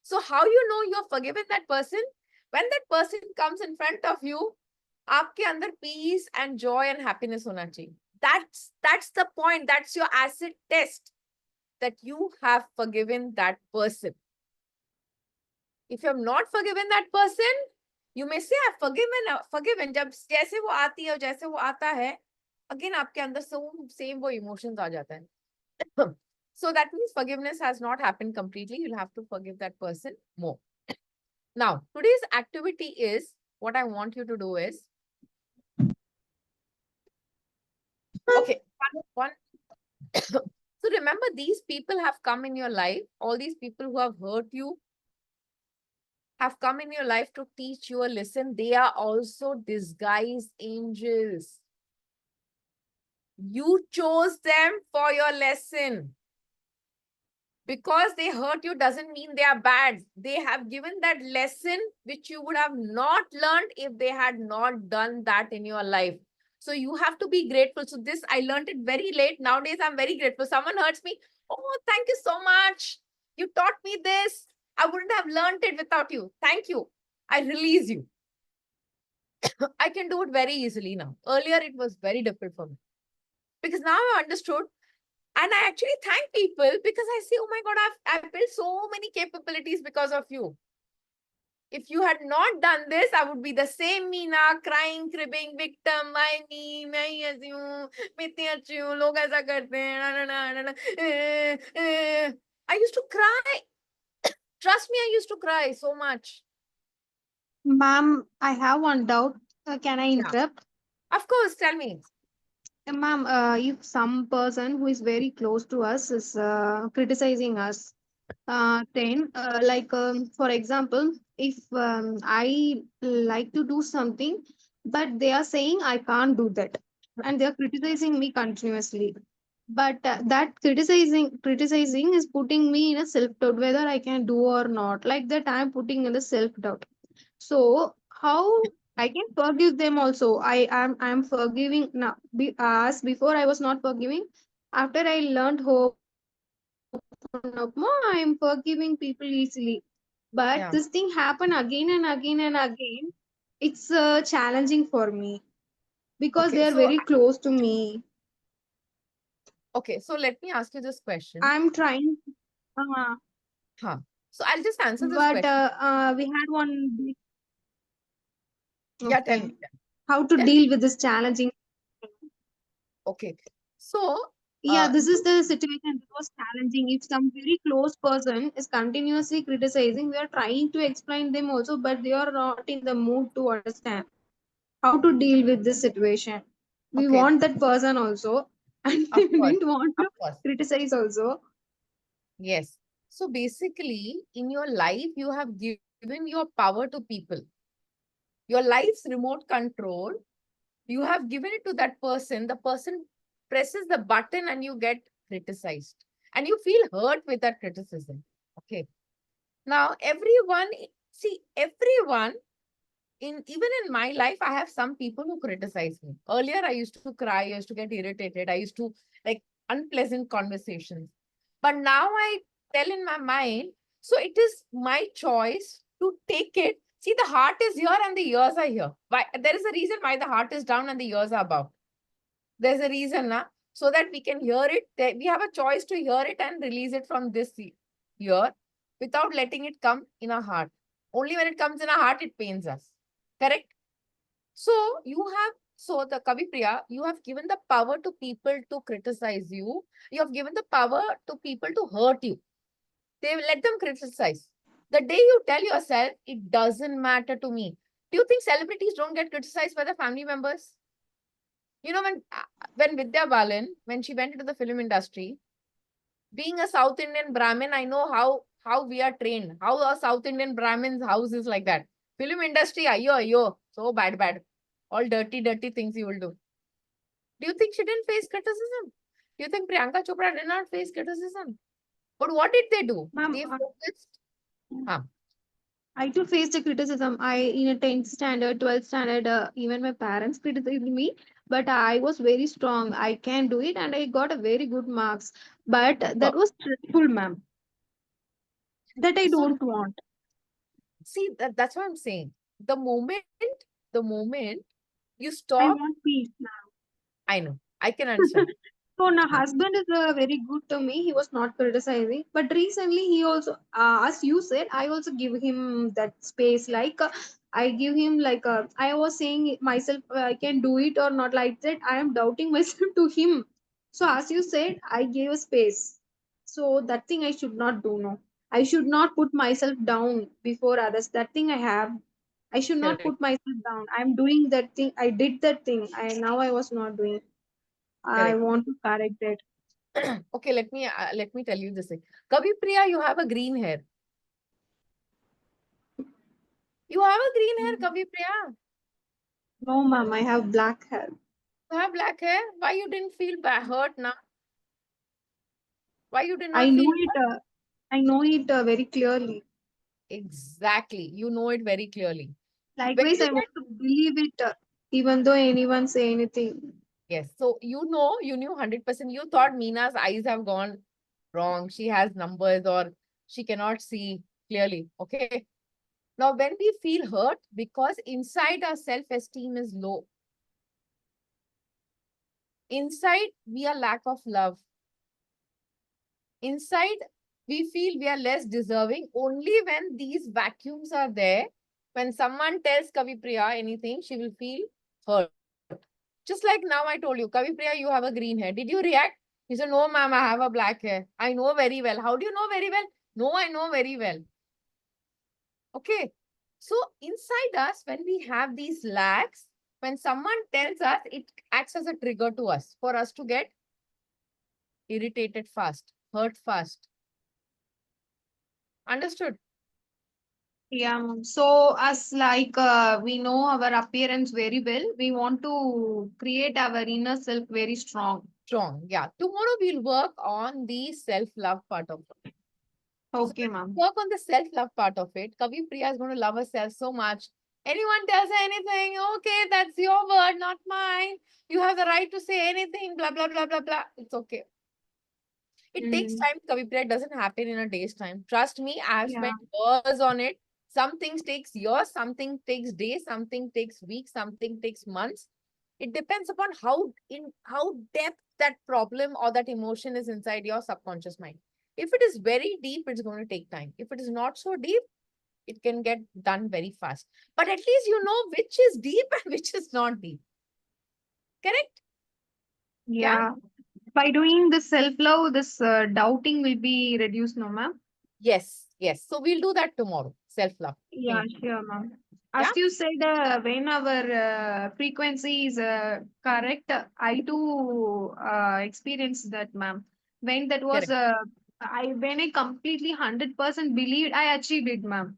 So how you know you're forgiven that person? When that person comes in front of you, आपके अंदर peace and joy and happiness होना चाहिए. That's the point. That's your acid test that you have forgiven that person. If you have not forgiven that person, you may say, I've forgiven. जब जैसे वो आती है और जैसे वो आता है, again आपके अंदर same वो emotions आ जाता है. So that means forgiveness has not happened completely. You'll have to forgive that person more. Now, today's activity is, what I want you to do is, okay, one. So remember, these people have come in your life. All these people who have hurt you have come in your life to teach you a lesson. They are also disguised angels. You chose them for your lesson. Because they hurt you doesn't mean they are bad. They have given that lesson which you would have not learned if they had not done that in your life. So you have to be grateful. So this, I learned it very late. Nowadays, I'm very grateful. Someone hurts me. Oh, thank you so much. You taught me this. I wouldn't have learned it without you. Thank you. I release you. I can do it very easily now. Earlier, it was very difficult for me. Because now I understood. And I actually thank people because I say, oh my God, I've built so many capabilities because of you. If you had not done this, I would be the same Meena, crying, cribbing, victim, why me, मैं ऐसी हूँ, मैं इतनी अच्छी हूँ, लोग ऐसा करते हैं, I used to cry. Trust me, I used to cry so much. Ma'am, I have one doubt. Can I Yeah. interrupt? Of course, tell me. Ma'am, if some person who is very close to us is criticizing us, then, for example, if I like to do something, but they are saying I can't do that, and they are criticizing me continuously. But that criticizing is putting me in a self doubt whether I can do or not. Like that, I am putting in the self doubt. So how I can forgive them also? I'm forgiving now. As before, I was not forgiving. After I learned hope, I am forgiving people easily. But Yeah. this thing happen again and again and again. It's challenging for me because Okay, they are so very close to me. okay, so let me ask you this question. I'm trying, uh, Huh. So I'll just answer this but question. we had one. Yeah, tell Okay, me. how to Tell me. deal with this challenging? Okay. So Yeah, this is the situation that was challenging. If some very close person is continuously criticizing, we are trying to explain them also, but they are not in the mood to understand how to deal with this situation. We okay, want that person also, and of we course, didn't want of to course. criticize also. Yes. So basically, in your life, you have given your power to people. Your life's remote control, you have given it to that person. The person presses the button and you get criticized. And you feel hurt with that criticism. Okay. Now, everyone, see, everyone, even in my life, I have some people who criticize me. Earlier, I used to cry, I used to get irritated, I used to like unpleasant conversations. But now I tell in my mind, so it is my choice to take it. See, the heart is here and the ears are here. Why? There is a reason why the heart is down and the ears are above. There's a reason, na? So that we can hear it. We have a choice to hear it and release it from this ear without letting it come in our heart. Only when it comes in our heart, it pains us. Correct? So the Kavi Priya, you have given the power to people to criticize you. You have given the power to people to hurt you. They will let them criticize. The day you tell yourself, it doesn't matter to me. Do you think celebrities don't get criticized by the family members? You know, when Vidya Balan, when she went into the film industry, being a South Indian Brahmin, I know how we are trained, how a South Indian Brahmin's house is like that. Film industry, ayo, so bad. All dirty things you will do. Do you think she didn't face criticism? Do you think Priyanka Chopra did not face criticism? But what did they do? Ma'am, They focused. Huh. I too faced the criticism. I in a 10th standard, 12th standard, even my parents criticized me, but I was very strong. I can do it, and I got a very good marks. But that So, was stressful, ma'am. That I so don't want. see that's what I'm saying. The moment you I stop, want peace now. I know. I can understand. So now Huh. husband is very good to me. He was not criticizing, but recently he also, as you said, I also give him that space. Like I give him like I was saying myself, I can do it or not. Like that, I am doubting myself to him. So as you said, I gave a space. So that thing I should not do. No, I should not put myself down before others. That thing I have. I should not Correct. put myself down. I'm doing that thing. I did that thing. I was not doing. I Correct. want to correct it. Okay, let me tell you this thing. Kavi Priya, you have a green hair. You have a green hair, Kavi Priya. No, ma'am, I have black hair. You have black hair. Why you didn't feel hurt now? Why you did I not know feel it. hurt? I know it very clearly. Exactly. You know it very clearly. When Likewise, you I want to believe it, even though anyone say anything. Yes. So you know, you knew 100%. You thought Meena's eyes have gone wrong. She has numbers or she cannot see clearly. Okay. Now, when we feel hurt because inside our self-esteem is low, inside we are lack of love. Inside we feel we are less deserving only when these vacuums are there. When someone tells Kavipriya anything, she will feel hurt. Just like now I told you, Kavipriya, you have a green hair. Did you react? You said, no, ma'am, I have a black hair. I know very well. How do you know very well? No, I know very well. Okay. So inside us, when we have these lacks, when someone tells us, it acts as a trigger to us for us to get irritated fast, hurt fast. Understood? Yeah, ma'am. So as like we know our appearance very well, we want to create our inner self very strong. Strong. Yeah. Tomorrow we'll work on the self-love part of it. Okay, ma'am. Work on the self-love part of it. Kavipriya is going to love herself so much. Anyone tells her anything, okay, that's your word, not mine. You have the right to say anything, blah, blah, blah, blah, blah. It's okay. It takes time, Kavipriya. It doesn't happen in a day's time. Trust me, I have spent years on it. Some things takes years, something takes days, something takes weeks, something takes months. It depends upon how depth that problem or that emotion is inside your subconscious mind. If it is very deep, it's going to take time. If it is not so deep, it can get done very fast. But at least you know which is deep and which is not deep. Correct? Yeah. By doing this self-love, this doubting will be reduced, no, ma'am? Yes, yes. So we'll do that tomorrow. Self-love. Yeah, sure, ma'am. Yeah? As you said, when our frequency is correct, I too experienced that, ma'am. When that was, Correct. when I completely 100% believed, I achieved it, ma'am.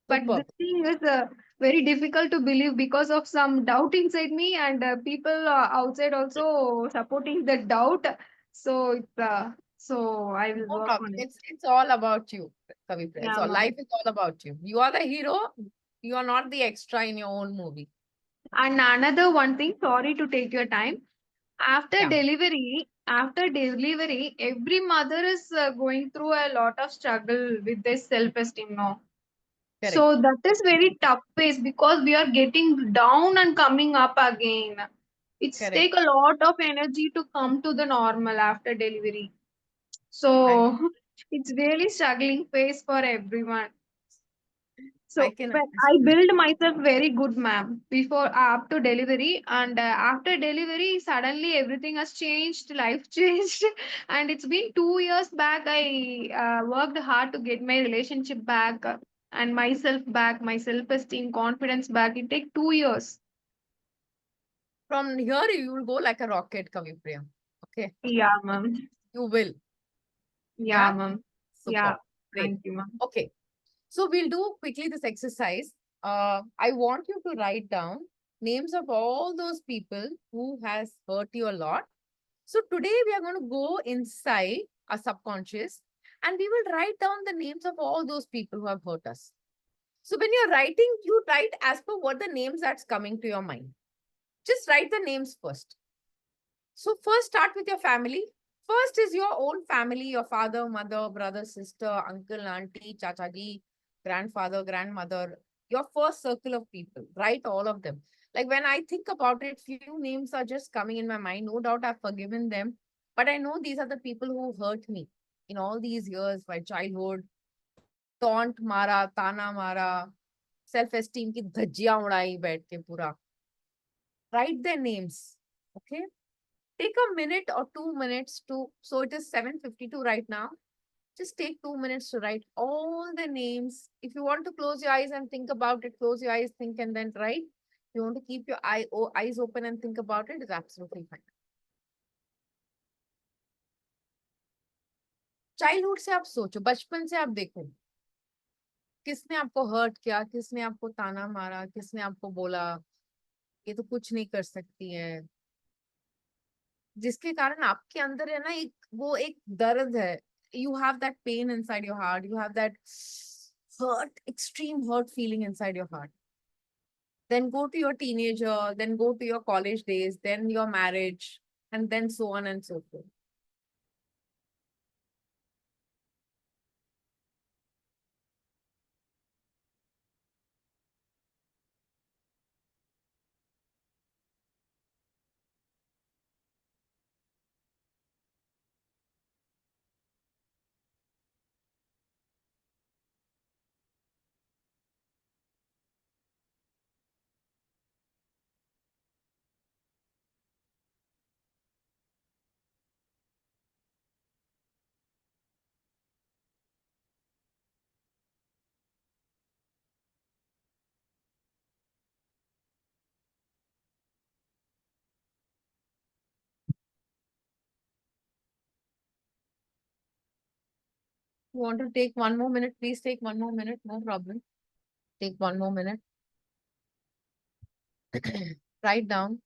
But the Superb. thing is very difficult to believe because of some doubt inside me and people outside also supporting the doubt. So so I will No work problem. on it. It's all about you, Kavipriya. Yeah, So ma'am. life is all about you. You are the hero. You are not the extra in your own movie. And another one thing, sorry to take your time. Yeah, After delivery, every mother is going through a lot of struggle with their self-esteem now. correct. So that is very tough phase because we are getting down and coming up again. It's Correct. take a lot of energy to come to the normal after delivery. I So it's really struggling phase for everyone. I So can but I understand. build myself very good, ma'am, before up to delivery, and after delivery, suddenly everything has changed, life changed, and it's been 2 years back. I worked hard to get my relationship back and myself back, my self-esteem, confidence back. It take 2 years. From here, you will go like a rocket, Kavipriya. Okay, Yeah, ma'am. you will. Yeah, Yeah, ma'am. Yeah. superb. Great. Thank you, ma'am. Okay, so we'll do quickly this exercise. I want you to write down names of all those people who has hurt you a lot. So today we are going to go inside our subconscious and we will write down the names of all those people who have hurt us. So when you're writing, you write as per what the names that's coming to your mind. Just write the names first. So first start with your family. First is your own family, your father, mother, brother, sister, uncle, auntie, chachaji, grandfather, grandmother, your first circle of people. Write all of them. Like when I think about it, few names are just coming in my mind. No doubt I've forgiven them. But I know these are the people who hurt me in all these years, my childhood. Taunt mara, tana mara, self-esteem ki dhajjiyan उड़ाई बैठ के पूरा. Write their names. Okay. Take a minute or 2 minutes to, so it is 7:52 right now. Just take 2 minutes to write all the names. If you want to close your eyes and think about it, close your eyes, think and then write. If you want to keep your eyes open and think about it, it's absolutely fine. Childhood से आप सोचो, बचपन से आप देखो किसने आपको hurt किया, किसने आपको ताना मारा, किसने आपको बोला ये तो कुछ नहीं कर सकती है, जिसके कारण आपके अंदर है ना एक वो एक दर्द है, you have that pain inside your heart, you have that hurt, extreme hurt feeling inside your heart. Then go to your teenager, then go to your college days, then your marriage, and then so on and so forth. You want to take 1 more minute? Please take 1 more minute. No problem. Take 1 more minute. Write down.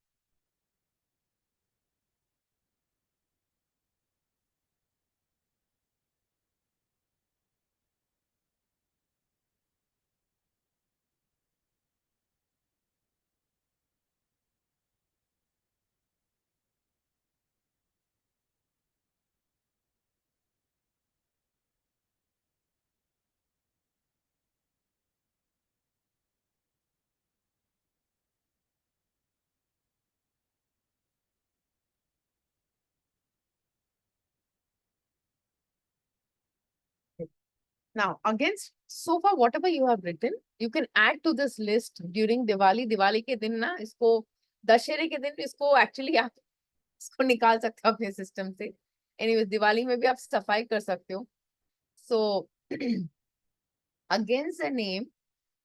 Now, against so far, whatever you have written, you can add to this list during Diwali. Diwali के दिन ना इसको दशहरे के दिन इसको actually आप इसको निकाल सकते हो अपने system से. Anyways, दिवाली में भी आप सफाई कर सकते हो. So, against the name,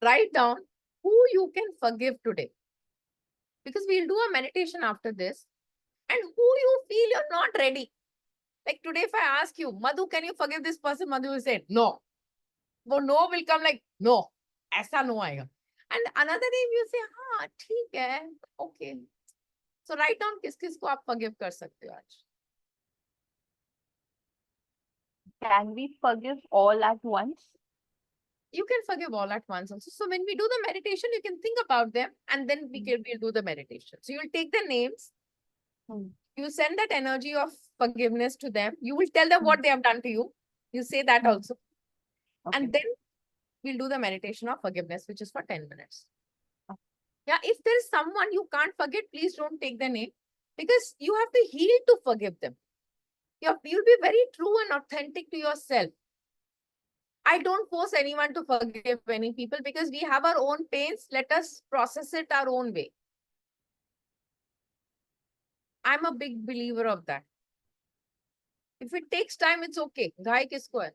write down who you can forgive today. Because we'll do a meditation after this. And who you feel you're not ready. Like today, if I ask you, Madhu, can you forgive this person? Madhu will say, no. वो no will come like, no. ऐसा no आएगा. And another name you say, हाँ, ठीक है. Okay. So write down किस को आप forgive कर सकते हो आज. Can we forgive all at once? You can forgive all at once also. So when we do the meditation, you can think about them and then we'll do the meditation. So you'll take the names. You send that energy of forgiveness to them. You will tell them what they have done to you. You say that also. Okay. And then we'll do the meditation of forgiveness, which is for 10 minutes. Yeah, if there's someone you can't forget, please don't take the name because you have to heal to forgive them. You'll be very true and authentic to yourself. I don't force anyone to forgive any people because we have our own pains. Let us process it our own way. I'm a big believer of that. If it takes time, it's okay. Ghai kisko hai?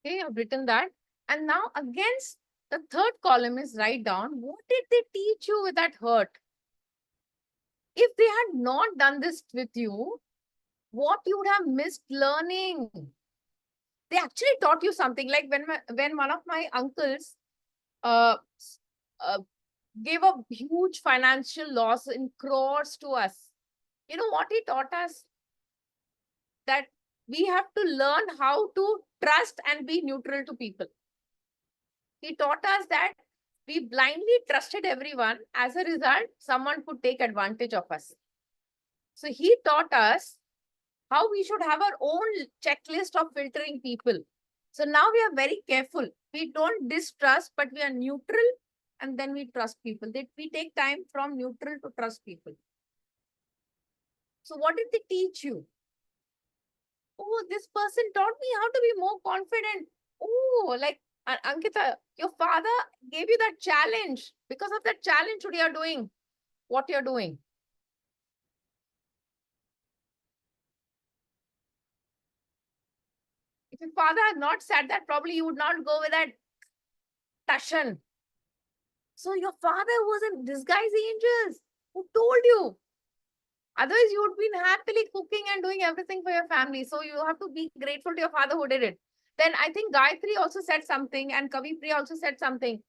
Okay, I've written that. And now against the third column is write down, what did they teach you with that hurt? If they had not done this with you, what you would have missed learning? They actually taught you something. Like when one of my uncles uh, gave a huge financial loss in crores to us. You know what he taught us? That we have to learn how to trust and be neutral to people. He taught us that we blindly trusted everyone. As a result, someone could take advantage of us. So he taught us how we should have our own checklist of filtering people. So now we are very careful. We don't distrust, but we are neutral and then we trust people. We take time from neutral to trust people. So what did they teach you? Oh, this person taught me how to be more confident. Oh, like Ankita, your father gave you that challenge. Because of that challenge, today you're doing what you're doing. If your father had not said that, probably you would not go with that Tashan. So your father was in disguise angels. Who told you? Otherwise, you would been happily cooking and doing everything for your family. So you have to be grateful to your father who did it. Then I think Gayatri also said something and Kavi Priya also said something.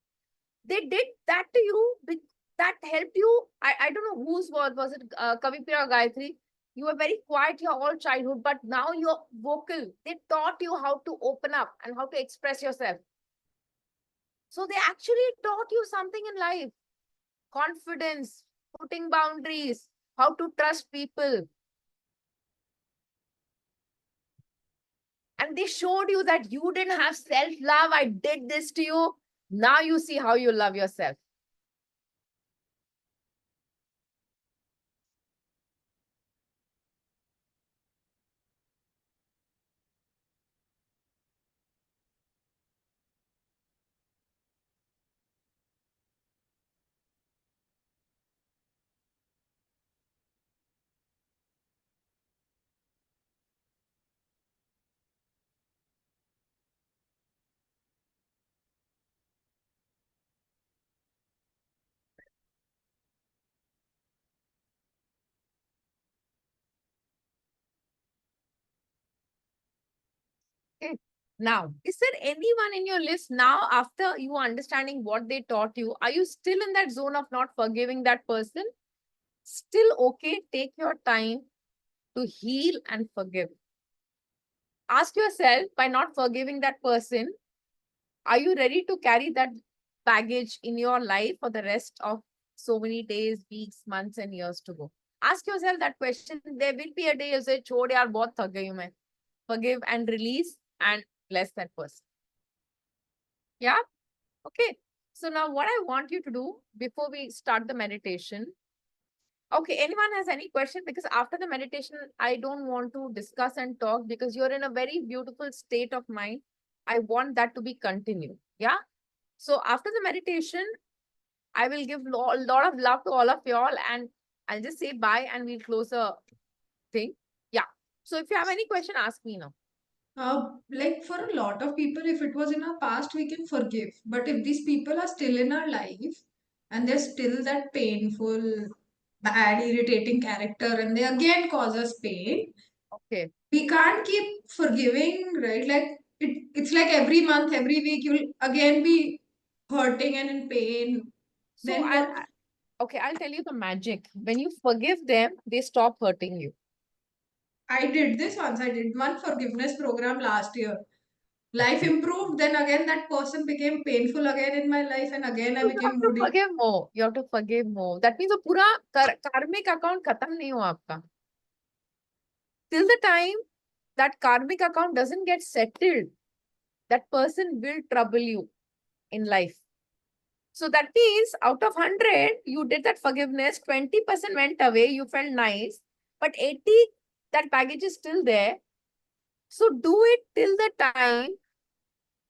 They did that to you. That helped you. I don't know whose word was it, Kavi Priya or Gayatri. You were very quiet your whole childhood, but now you're vocal. They taught you how to open up and how to express yourself. So they actually taught you something in life. Confidence, putting boundaries, how to trust people. And they showed you that you didn't have self-love. I did this to you. Now you see how you love yourself. Okay. Now, is there anyone in your list now, after you understanding what they taught you, are you still in that zone of not forgiving that person? Still okay, take your time to heal and forgive. Ask yourself, by not forgiving that person, are you ready to carry that baggage in your life for the rest of so many days, weeks, months, and years to go? Ask yourself that question. There will be a day you say, "Chhod yaar, bahut thak gayi hu main." Forgive and release and bless that person. Yeah? Okay. So now what I want you to do before we start the meditation. Okay, anyone has any question? Because after the meditation, I don't want to discuss and talk because you're in a very beautiful state of mind. I want that to be continued. Yeah? So after the meditation, I will give a lot of love to all of y'all and I'll just say bye and we'll close the thing. Yeah. So if you have any question, ask me now. Like for a lot of people, if it was in our past, we can forgive. But if these people are still in our life and they're still that painful, bad, irritating character and they again cause us pain, Okay. we can't keep forgiving, right? Like it's like every month, every week, you'll again be hurting and in pain. So Then what? okay, I'll tell you the magic. When you forgive them, they stop hurting you. I did this once. I did one forgiveness program last year. Life improved. Then again, that person became painful again in my life, and again I You became have to moody. forgive more. You have to forgive more. That means the पूरा karmic account खत्म नहीं हुआ आपका. Till the time that karmic account doesn't get settled, that person will trouble you in life. So that means out of 100, you did that forgiveness, 20% went away, you felt nice, but 80, that baggage is still there. So do it till the time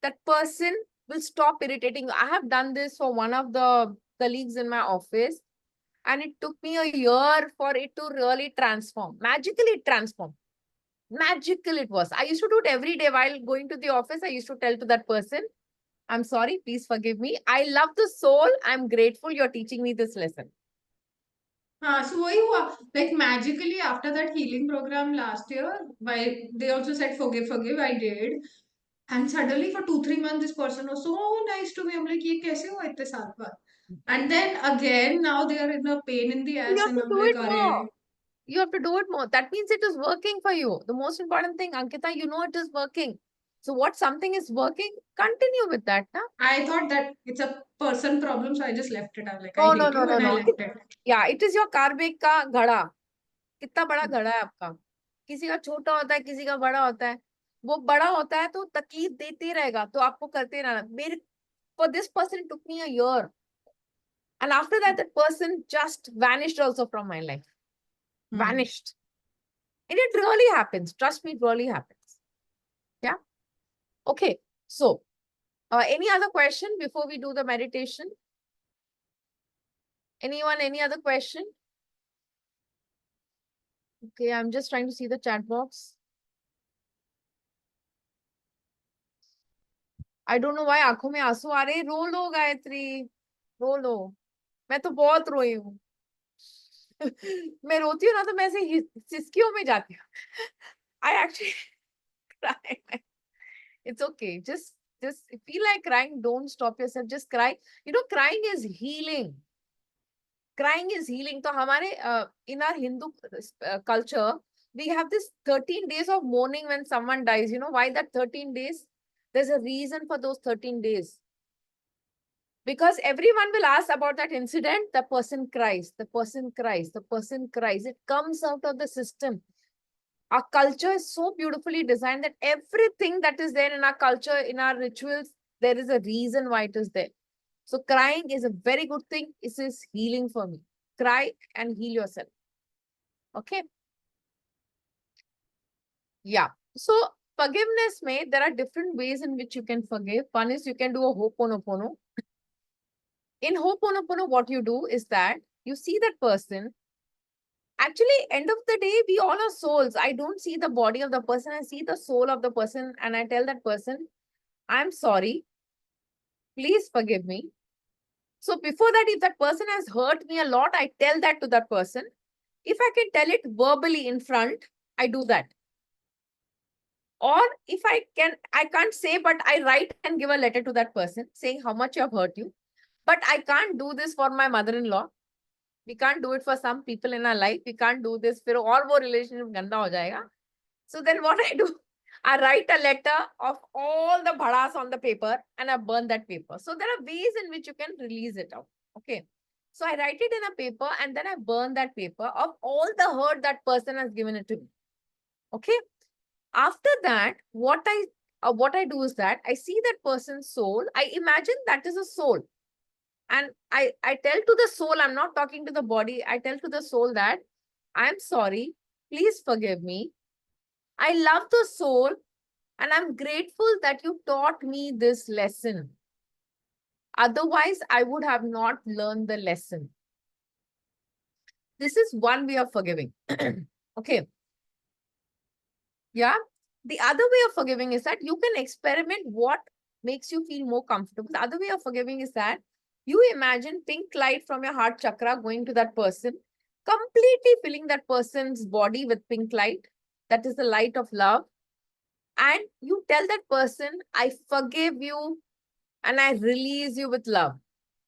that person will stop irritating you. I have done this for one of the colleagues in my office, and it took me a year for it to really transform. Magically, it transformed. Magical it was. I used to do it every day while going to the office. I used to tell to that person, I'm sorry, please forgive me. I love the soul. I'm grateful you're teaching me this lesson. So वही हुआ, like magically after that healing program last year, why they also said forgive. I did, and suddenly for 2-3 months this person was so nice to me. I'm like, ये कैसे हुआ इतने साल बाद? And then again now they are in a pain in the You ass, have and to I'm do like, it अरे. more. You have to do it more. That means it is working for you. The most important thing, Ankita, you know it is working. So what something is working, continue with that. Huh? I thought that it's a person problem, so I just left it. I'm like, I No, no, hate no, you, no, and I no. left it. Yeah, it is your karmic का घड़ा. कितना बड़ा घड़ा है आपका? किसी का छोटा होता है, किसी का बड़ा होता है. वो बड़ा होता है तो तकलीफ देते रहेगा, तो आपको करते रहना. मेरे For this person, it took me a year. And after that, that person just vanished also from my life. Vanished. And it really happens. Trust me, it really happens. Yeah. Okay. So, any other question before we do the meditation? Anyone, any other question? Okay, I'm just trying to see the chat box. I don't know why आंखों में आंसू आ रहे. रो लो गायत्री, रो लो. मैं तो बहुत रोई हूँ. मैं रोती हूँ ना तो मैं ऐसे सिसकियों में जाती हूँ. I actually cry. It's okay. Just feel like crying. Don't stop yourself. Just cry. You know, crying is healing. Crying is healing. So, in our Hindu culture, we have this 13 days of mourning when someone dies. You know why that 13 days? There's a reason for those 13 days. Because everyone will ask about that incident, the person cries, the person cries, the person cries. It comes out of the system. Our culture is so beautifully designed that everything that is there in our culture, in our rituals, there is a reason why it is there. So crying is a very good thing. It is healing for me. Cry and heal yourself. Okay. Yeah. So forgiveness, there are different ways in which you can forgive. One is you can do a Ho'oponopono. In Ho'oponopono, what you do is that you see that person. Actually, end of the day, we all are souls. I don't see the body of the person. I see the soul of the person. And I tell that person, I'm sorry. Please forgive me. So before that, if that person has hurt me a lot, I tell that to that person. If I can tell it verbally in front, I do that. Or if I can't say, but I write and give a letter to that person saying how much I have hurt you. But I can't do this for my mother-in-law. We can't do it for some people in our life. We can't do this. फिर और वो relationship गंदा हो जाएगा. So then what I do, I write a letter of all the bhadas on the paper and I burn that paper. So there are ways in which you can release it out. Okay. So I write it in a paper and then I burn that paper of all the hurt that person has given it to me. Okay. After that, what I do is that I see that person's soul. I imagine that is a soul. And I tell to the soul, I'm not talking to the body. I tell to the soul that I'm sorry. Please forgive me. I love the soul and I'm grateful that you taught me this lesson. Otherwise, I would have not learned the lesson. This is one way of forgiving. Okay. Yeah. The other way of forgiving is that you can experiment what makes you feel more comfortable. The other way of forgiving is that you imagine pink light from your heart chakra going to that person, completely filling that person's body with pink light. That is the light of love. And you tell that person, I forgive you and I release you with love.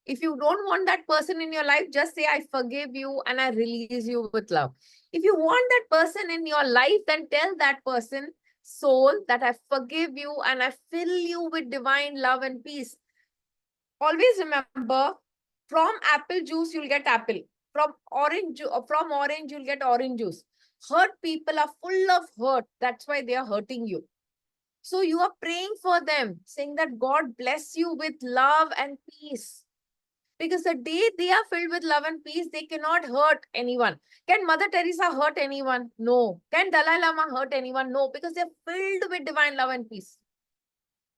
If you don't want that person in your life, just say, I forgive you and I release you with love. If you want that person in your life, then tell that person, soul, that I forgive you and I fill you with divine love and peace. Always remember, from apple juice, you'll get apple. From orange, you'll get orange juice. Hurt people are full of hurt. That's why they are hurting you. So you are praying for them, saying that God bless you with love and peace. Because the day they are filled with love and peace, they cannot hurt anyone. Can Mother Teresa hurt anyone? No. Can Dalai Lama hurt anyone? No. Because they're filled with divine love and peace.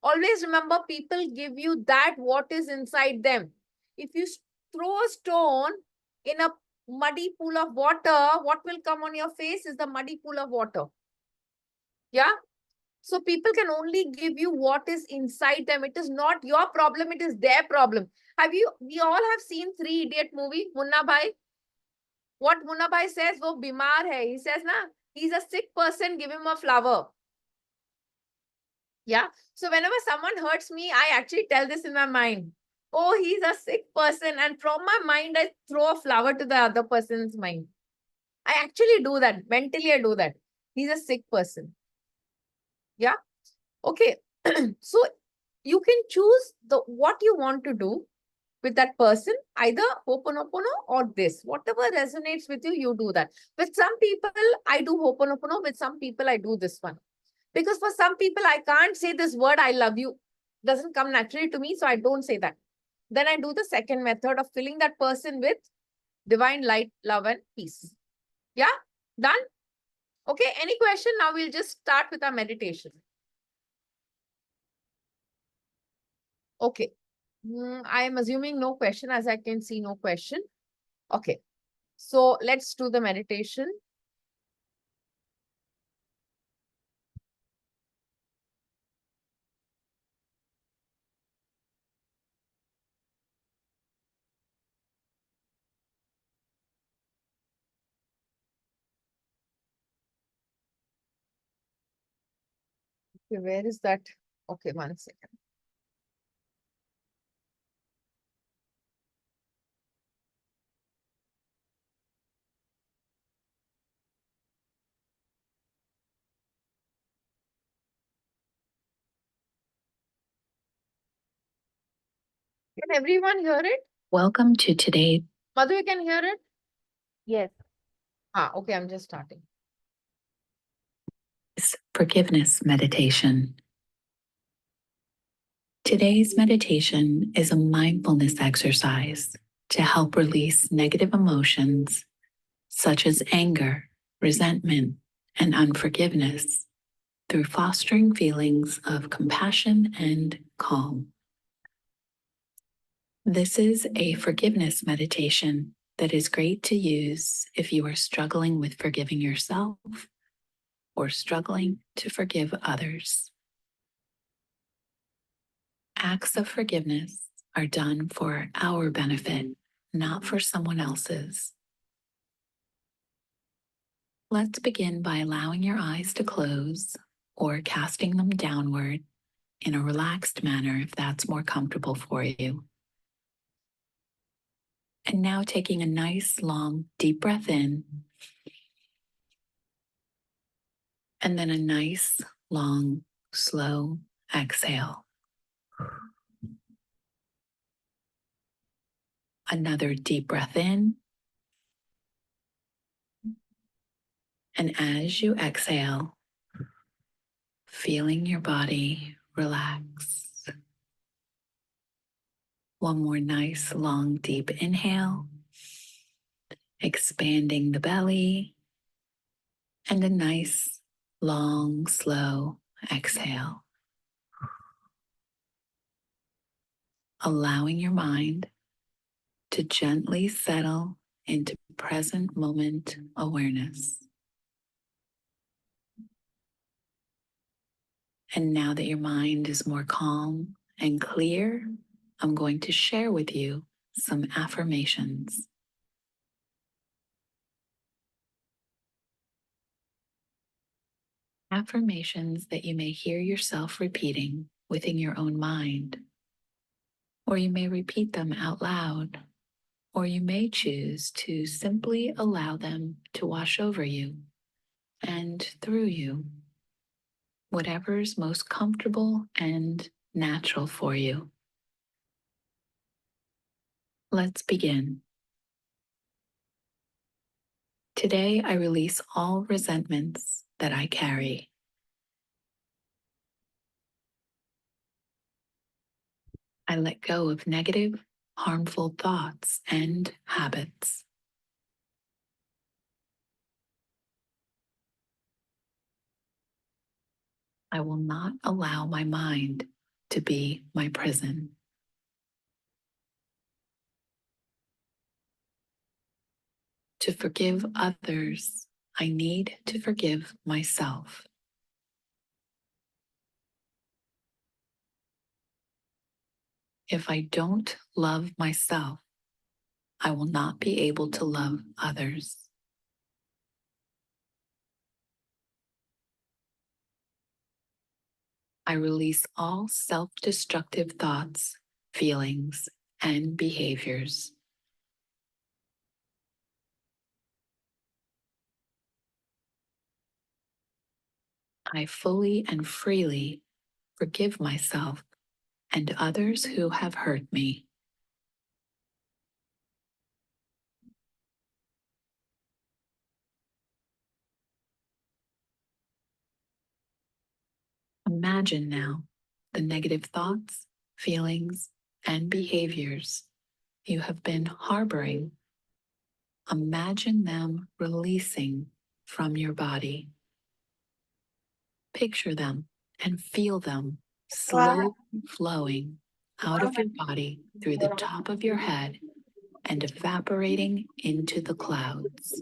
Always remember, people give you that what is inside them. If you throw a stone in a muddy pool of water, what will come on your face is the muddy pool of water. Yeah? So people can only give you what is inside them. It is not your problem, it is their problem. We all have seen Three Idiot movie, Munna Bhai. What Munna Bhai says, wo bimar hai. He says, na, he's a sick person, give him a flower. Yeah. So whenever someone hurts me, I actually tell this in my mind. Oh, he's a sick person. And from my mind, I throw a flower to the other person's mind. I actually do that. Mentally, I do that. He's a sick person. Yeah. Okay. So you can choose what you want to do with that person, either Ho'oponopono or this. Whatever resonates with you, you do that. With some people, I do Ho'oponopono. With some people, I do this one. Because for some people, I can't say this word, I love you. Doesn't come naturally to me, so I don't say that. Then I do the second method of filling that person with divine light, love, and peace. Yeah? Done? Okay, any question? Now we'll just start with our meditation. Okay. I am assuming no question, as I can see no question. Okay. So let's do the meditation. Okay, where is that? Okay, 1 second. Can everyone hear it? Welcome to today. Madhu, you can hear it? Yes. Okay, I'm just starting. Forgiveness meditation. Today's meditation is a mindfulness exercise to help release negative emotions such as anger, resentment, and unforgiveness through fostering feelings of compassion and calm. This is a forgiveness meditation that is great to use if you are struggling with forgiving yourself or struggling to forgive others. Acts of forgiveness are done for our benefit, not for someone else's. Let's begin by allowing your eyes to close or casting them downward in a relaxed manner if that's more comfortable for you. And now taking a nice, long, deep breath in, and then a nice, long, slow exhale. Another deep breath in. And as you exhale, feeling your body relax. One more nice, long, deep inhale, expanding the belly, and a nice, long, slow exhale. Allowing your mind to gently settle into present moment awareness. And now that your mind is more calm and clear, I'm going to share with you some affirmations. Affirmations that you may hear yourself repeating within your own mind, or you may repeat them out loud, or you may choose to simply allow them to wash over you and through you, whatever's most comfortable and natural for you. Let's begin. Today, I release all resentments that I carry. I let go of negative, harmful thoughts and habits. I will not allow my mind to be my prison. To forgive others, I need to forgive myself. If I don't love myself, I will not be able to love others. I release all self-destructive thoughts, feelings, and behaviors. I fully and freely forgive myself and others who have hurt me. Imagine now the negative thoughts, feelings, and behaviors you have been harboring. Imagine them releasing from your body. Picture them and feel them slowly flowing out of your body through the top of your head and evaporating into the clouds.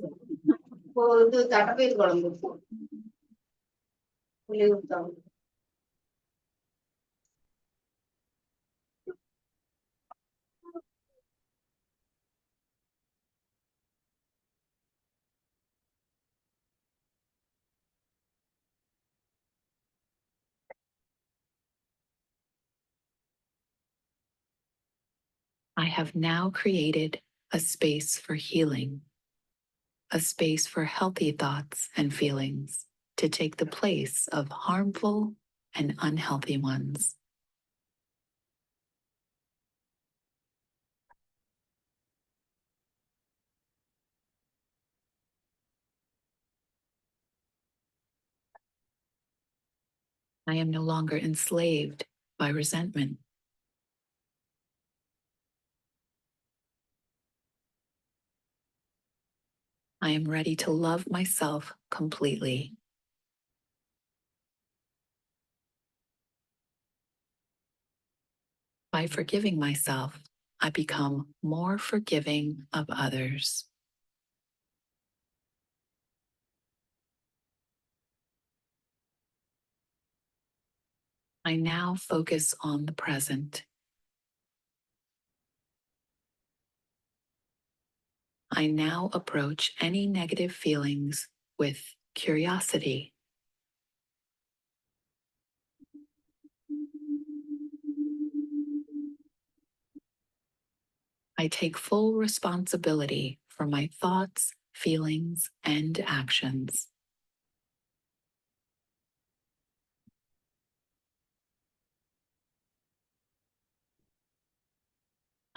I have now created a space for healing, a space for healthy thoughts and feelings to take the place of harmful and unhealthy ones. I am no longer enslaved by resentment. I am ready to love myself completely. By forgiving myself, I become more forgiving of others. I now focus on the present. I now approach any negative feelings with curiosity. I take full responsibility for my thoughts, feelings, and actions.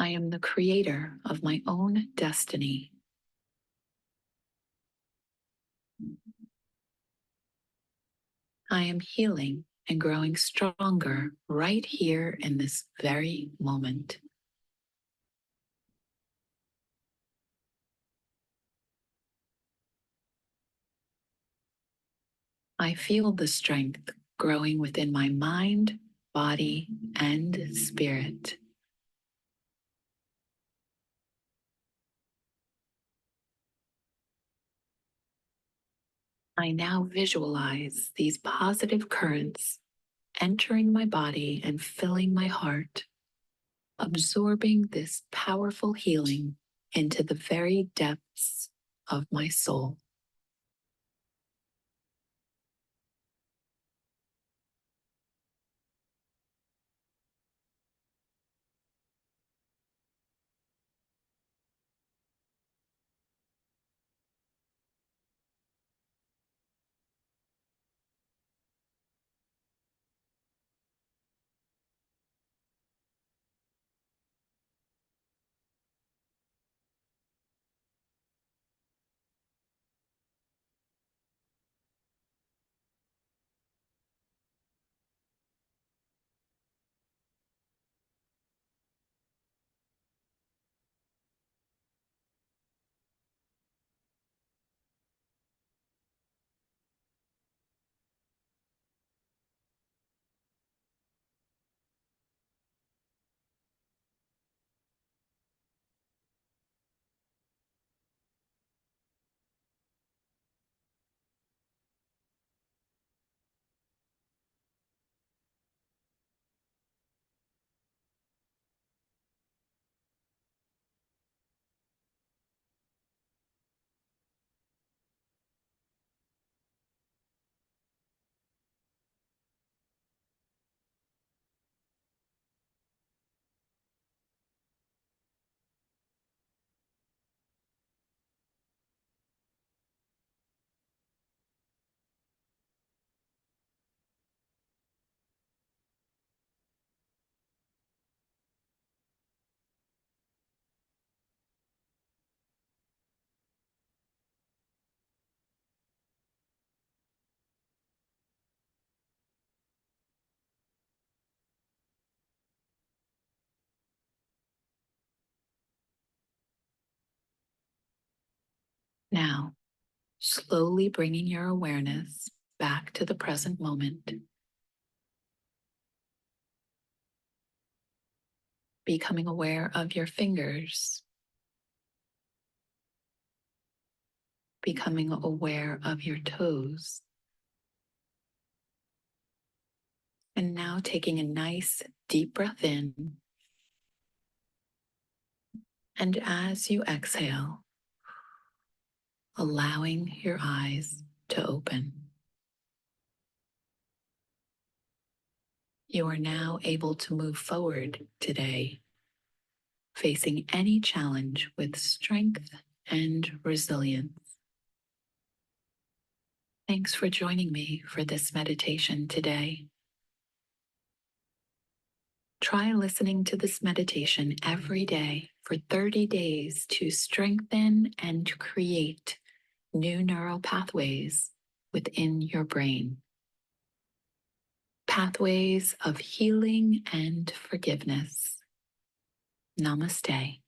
I am the creator of my own destiny. I am healing and growing stronger right here in this very moment. I feel the strength growing within my mind, body, and spirit. I now visualize these positive currents entering my body and filling my heart, absorbing this powerful healing into the very depths of my soul. Now, slowly bringing your awareness back to the present moment. Becoming aware of your fingers. Becoming aware of your toes. And now taking a nice deep breath in. And as you exhale, allowing your eyes to open. You are now able to move forward today facing any challenge with strength and resilience. Thanks for joining me for this meditation today. Try listening to this meditation every day for 30 days to strengthen and to create new neural pathways within your brain. Pathways of healing and forgiveness. Namaste.